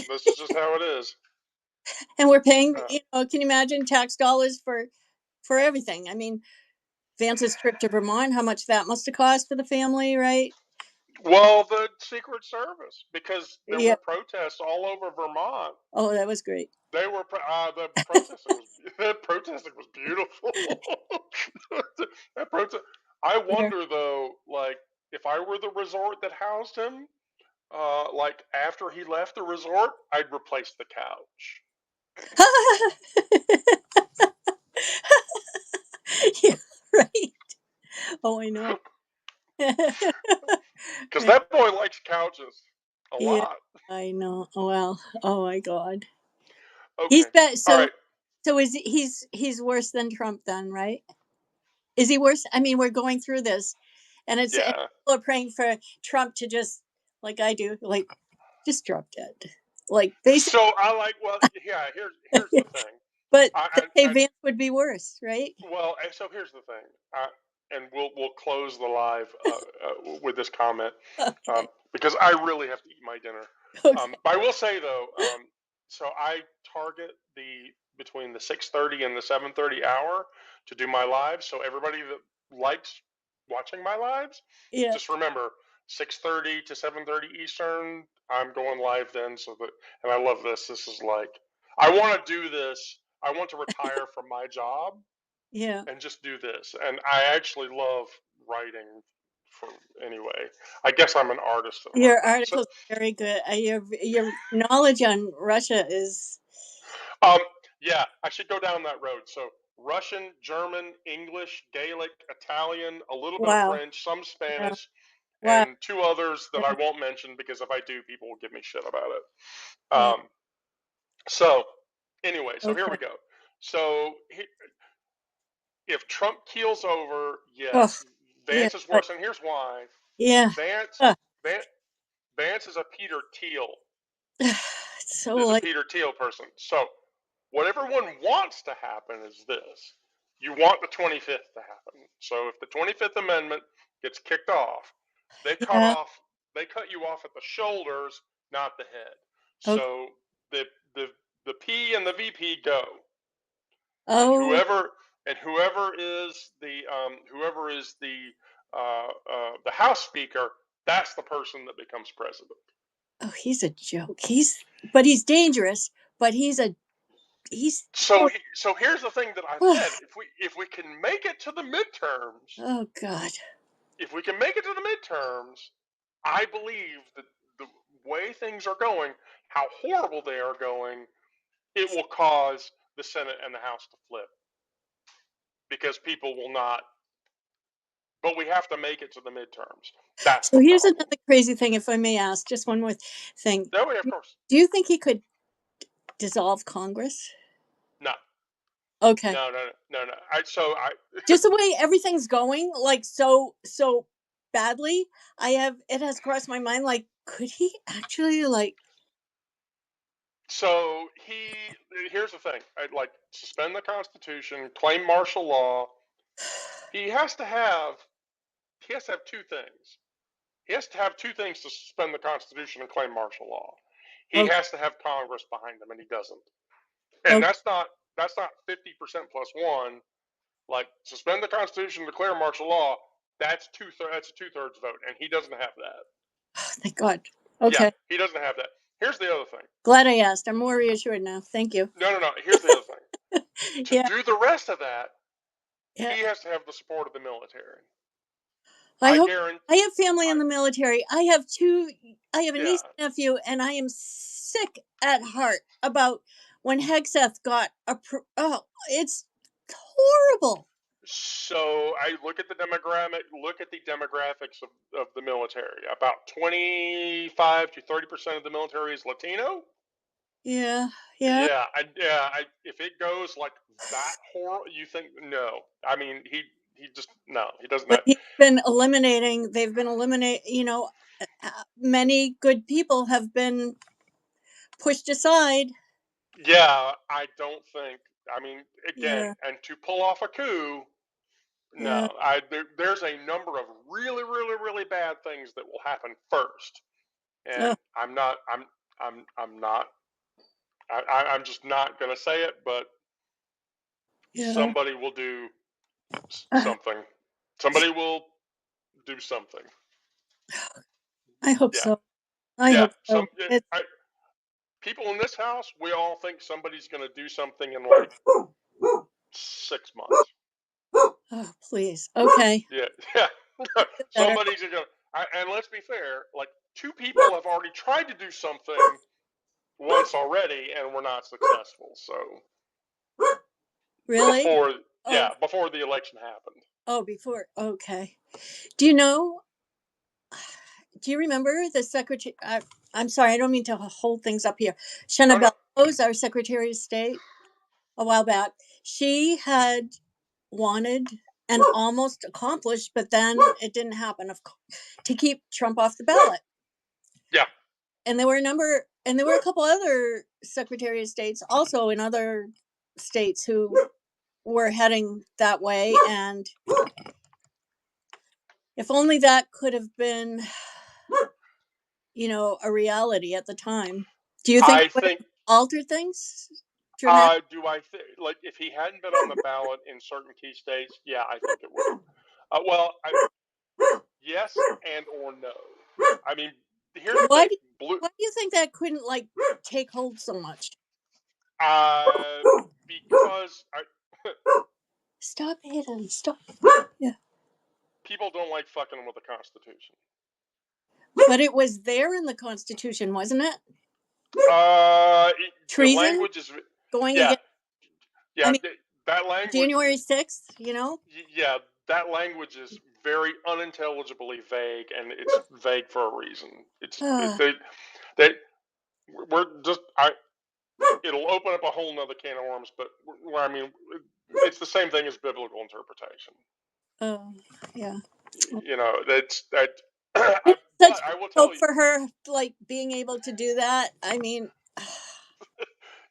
This is just how it is. And we're paying, Uh, can you imagine tax dollars for everything? I mean, Vance's trip to Vermont, how much that must have cost for the family, right? well, the Secret Service, because there Yeah. were protests all over Vermont. Oh, that was great. The protesting was the protesting was beautiful. That protest. I Yeah. wonder though, like if I were the resort that housed him, like after he left the resort, I'd replace the couch. Yeah, right. Oh, I know. Because Right. that boy likes couches a Yeah, lot. I know. Oh, well, oh my God. He's Okay. bad. All So, right. he's worse than Trump then, right? Is he worse? I mean, we're going through this, and Yeah. people are praying for Trump to just, like I do, like just drop dead, like basically. So I like. Well, yeah. Here's the thing. But they I, say I Vance would be worse, right? Well, and so here's the thing, and we'll close the live with this comment, Okay. because I really have to eat my dinner. Okay. But I will say though, so I target the between the 6:30 and the 7:30 hour to do my lives. So everybody that likes watching my lives, Yeah. just remember 6:30 to 7:30 Eastern. I'm going live then, so that, and I love this. This is like, I want to do this. I want to retire from my job Yeah. and just do this. And I actually love writing. For anyway, I guess I'm an artist at heart. Your So, article's very good. Your knowledge on Russia is um, yeah, I should go down that road. So Russian, German, English, Gaelic, Italian, a little bit of wow. French, some Yeah. Spanish, Wow. and two others that I Yeah. won't mention because if I do, people will give me shit about it. Yeah. So anyway, so here Okay. we go. So if Trump keels over, Oh, yes, yeah. Vance is worse, and here's why. Yeah. Vance, Uh, Vance, Vance is a Peter Thiel so is a like, Peter Thiel person. So what everyone wants to happen is this: you want the 25th to happen. So if the 25th Amendment gets kicked off, they cut yeah. off, they cut you off at the shoulders, not the head. Okay. So the the the P and the VP go, and Oh, whoever is the House Speaker, that's the person that becomes president. oh, he's a joke. But he's dangerous. But he's So oh, so here's the thing that I said: if we can make it to the midterms, oh God. if we can make it to the midterms, I believe that the way things are going, how horrible they are going, it will cause the Senate and the House to flip because people will not. But we have to make it to the midterms. That's So the here's problem. another crazy thing, if I may ask, just one more thing. Oh yeah, of course. Do you think he could dissolve Congress? No, Okay. no. I Just the way everything's going, like so badly, it has crossed my mind, like, could he actually like so he here's the thing. I'd like suspend the Constitution, claim martial law. He has to have he has to have two things. He has to have two things to suspend the Constitution and claim martial law. He has to have Congress behind him, and he doesn't. And Oh, that's not 50% plus one. Like suspend the Constitution, declare martial law. That's that's a 2/3 vote, and he doesn't have that. thank God. Yeah, Okay. he doesn't have that. Here's the other thing. Glad I asked. I'm more reassured now. Thank you. No. Here's the other thing. To Yeah. do the rest of that, Yeah. he has to have the support of the military. I I hope guarantee. I have family in the military. I have a Yeah. niece and nephew, and I am sick at heart about when Hegseth got oh, it's horrible. So I look at the demographics of the military. About 25 to 30% of the military is Latino. Yeah. Yeah. If it goes like that horrible, you think no? I mean, he just no, he doesn't But have. they've been eliminating, many good people have been pushed aside. Yeah, I don't think. I mean, again, Yeah. and to pull off a coup, Yeah. no. There's a number of really, really, really bad things that will happen first, Oh, and I'm not. I'm just not gonna say it, but yeah. somebody will do Uh, something. Somebody will do something. I hope Yeah, so. I yeah. hope so. People in this house, we all think somebody's gonna do something in like 6 months. Oh, please. Okay. Yeah, yeah. Better. Somebody's gonna. And let's be fair. Like two people have already tried to do something once already, and were not successful. So Really? before, Oh, before the election happened. oh, before. Okay. Do you know? Do you remember the secretary? I'm sorry, I don't mean to hold things up here. Oh Shanna no. Bellows, our Secretary of State, a while back, she had wanted and almost accomplished, but then it didn't happen. To keep Trump off the ballot, Yeah. and there were a couple other Secretary of States also in other states who were heading that way, and if only that could have been, a reality at the time. Do you think it I would have think. altered things dramatically? Do I think like if he hadn't been on the ballot in certain key states? Yeah, I think it would have. Well, yes and or no. I mean, here's the Why thing. do Blue. why do you think that couldn't take hold so much? Uh, because Stop hitting! Stop! Yeah, people don't like fucking with the Constitution. but it was there in the Constitution, wasn't it? The Treason language is, going yeah, against. I yeah. mean, That language January is, 6th. yeah, that language is very unintelligibly vague, and it's vague for a reason. Ah, They we're just it'll open up a whole nother can of worms. But I mean, it's the same thing as biblical interpretation. oh, yeah. That's that. I have But such I will tell hope you, for her, being able to do that. I mean,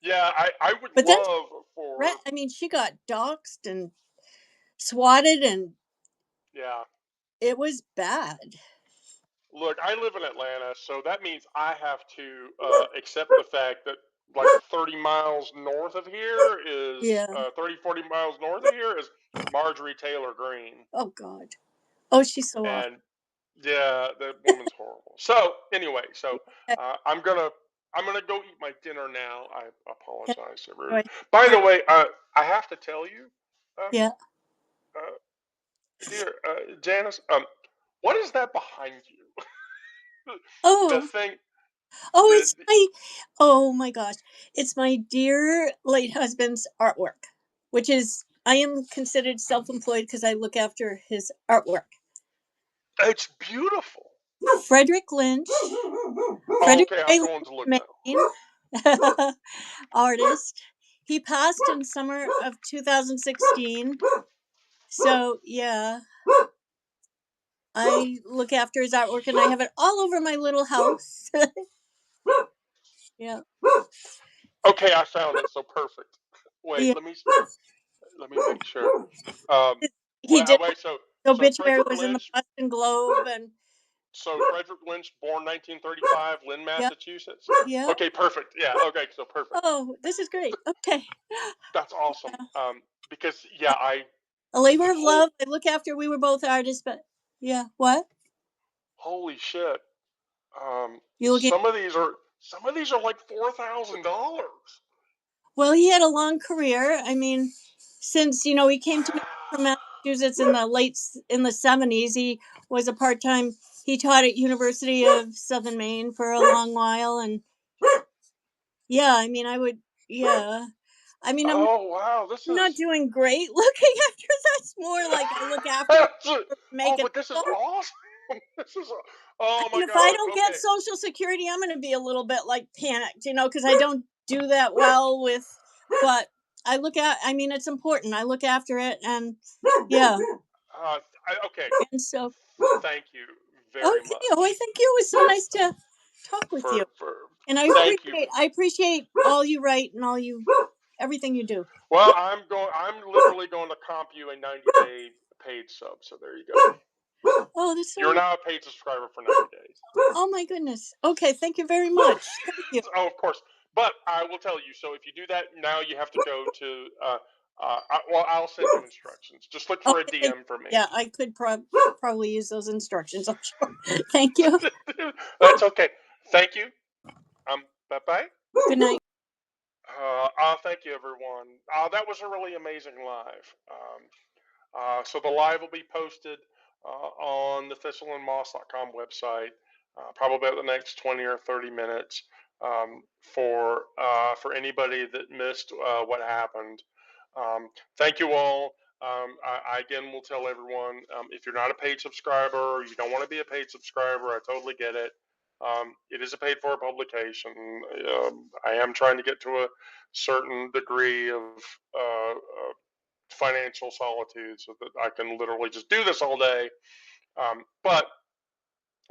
yeah, I would but then love for, I mean, she got doxxed and swatted, and yeah. it was bad. Look, I live in Atlanta, so that means I have to accept the fact that like 30 miles north of here is Yeah. 30, 40 miles north of here is Marjorie Taylor Greene. Oh God. Oh, she's so awful. And yeah, that woman's horrible. So anyway, Okay. I'm gonna go eat my dinner now. I Yeah. apologize, everybody. Right. By Uh, the way, I have to tell you, yeah. uh, dear Janice, what is that behind you? The Oh. thing, Oh, the, it's my. Oh my gosh, it's my dear late husband's artwork, which is I am considered self-employed because I look after his artwork. it's beautiful. Frederick Lynch, Oh, Frederick okay, I'm Ray going to look Lynch, now. Maine, artist. He passed in summer of 2016. So yeah, I look after his artwork and I have it all over my little house. Yeah, Okay, I found it. So perfect. Wait, yeah. let me make sure. Um, He did. wait. So The obituary Frederick was in the Lynch. Boston Globe, and So Frederick Lynch, born 1935, Lynn, Yep. Massachusetts. Yep. Okay, perfect. Yeah. Okay, so perfect. Oh, this is great. Okay. That's awesome. Yeah. Because yeah, I A labor of whole love. I look after. We were both artists, but yeah. What? holy shit. Um, You looking? some of these are like $4,000. Well, he had a long career. I mean, since he came to me from Wow. Massachusetts in in the 70s, he was a part-time. He taught at University of Southern Maine for a long while, and yeah, I mean, I would, yeah, I mean, I'm Oh wow, this not is. doing great looking after. That's more like I look after him, Oh, make it. but this is awesome. This is. I Oh my mean, if I God. don't get Okay. Social Security, I'm going to be a little bit like panicked, because I don't do that well with. But I look at. I mean, it's important. I look after it, and yeah, Okay. and so Thank you very okay. Oh, I much thank you. It was so nice to talk with you, for. and Thank you. I appreciate all you write and everything you do. Well, I'm literally going to comp you a 90-day paid sub. So there you go. Oh, that's so You're nice. now a paid subscriber for 90 days. Oh my goodness. Okay, thank you very much. Thank you. Oh, of course. But I will tell you. So if you do that now, you have to go to. Well, I'll send you instructions. Just look for a Okay, thank DM for me. yeah, I could probably use those instructions. I'm sure. Thank you. That's okay. Thank you. Bye bye. Good night. Thank you, everyone. That was a really amazing live. So the live will be posted on the thistleandmoss.com website, probably about the next 20 or 30 minutes, for anybody that missed what happened. Thank you all. I again will tell everyone, if you're not a paid subscriber or you don't want to be a paid subscriber, I totally get it. It is a paid for publication. I am trying to get to a certain degree of financial solitude so that I can literally just do this all day. But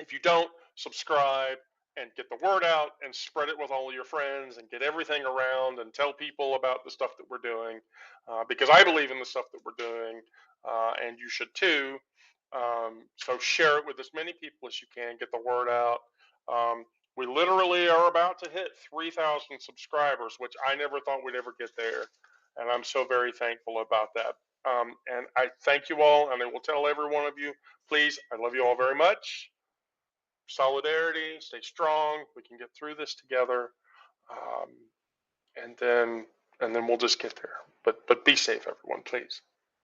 if you don't subscribe and get the word out and spread it with all your friends and get everything around and tell people about the stuff that we're doing, because I believe in the stuff that we're doing, and you should too. So share it with as many people as you can. Get the word out. Um, we literally are about to hit 3,000 subscribers, which I never thought we'd ever get there, and I'm so very thankful about that. And I thank you all, and I will tell every one of you, please, I love you all very much. Solidarity, stay strong. We can get through this together, um, and then we'll just get there. But be safe, everyone, please.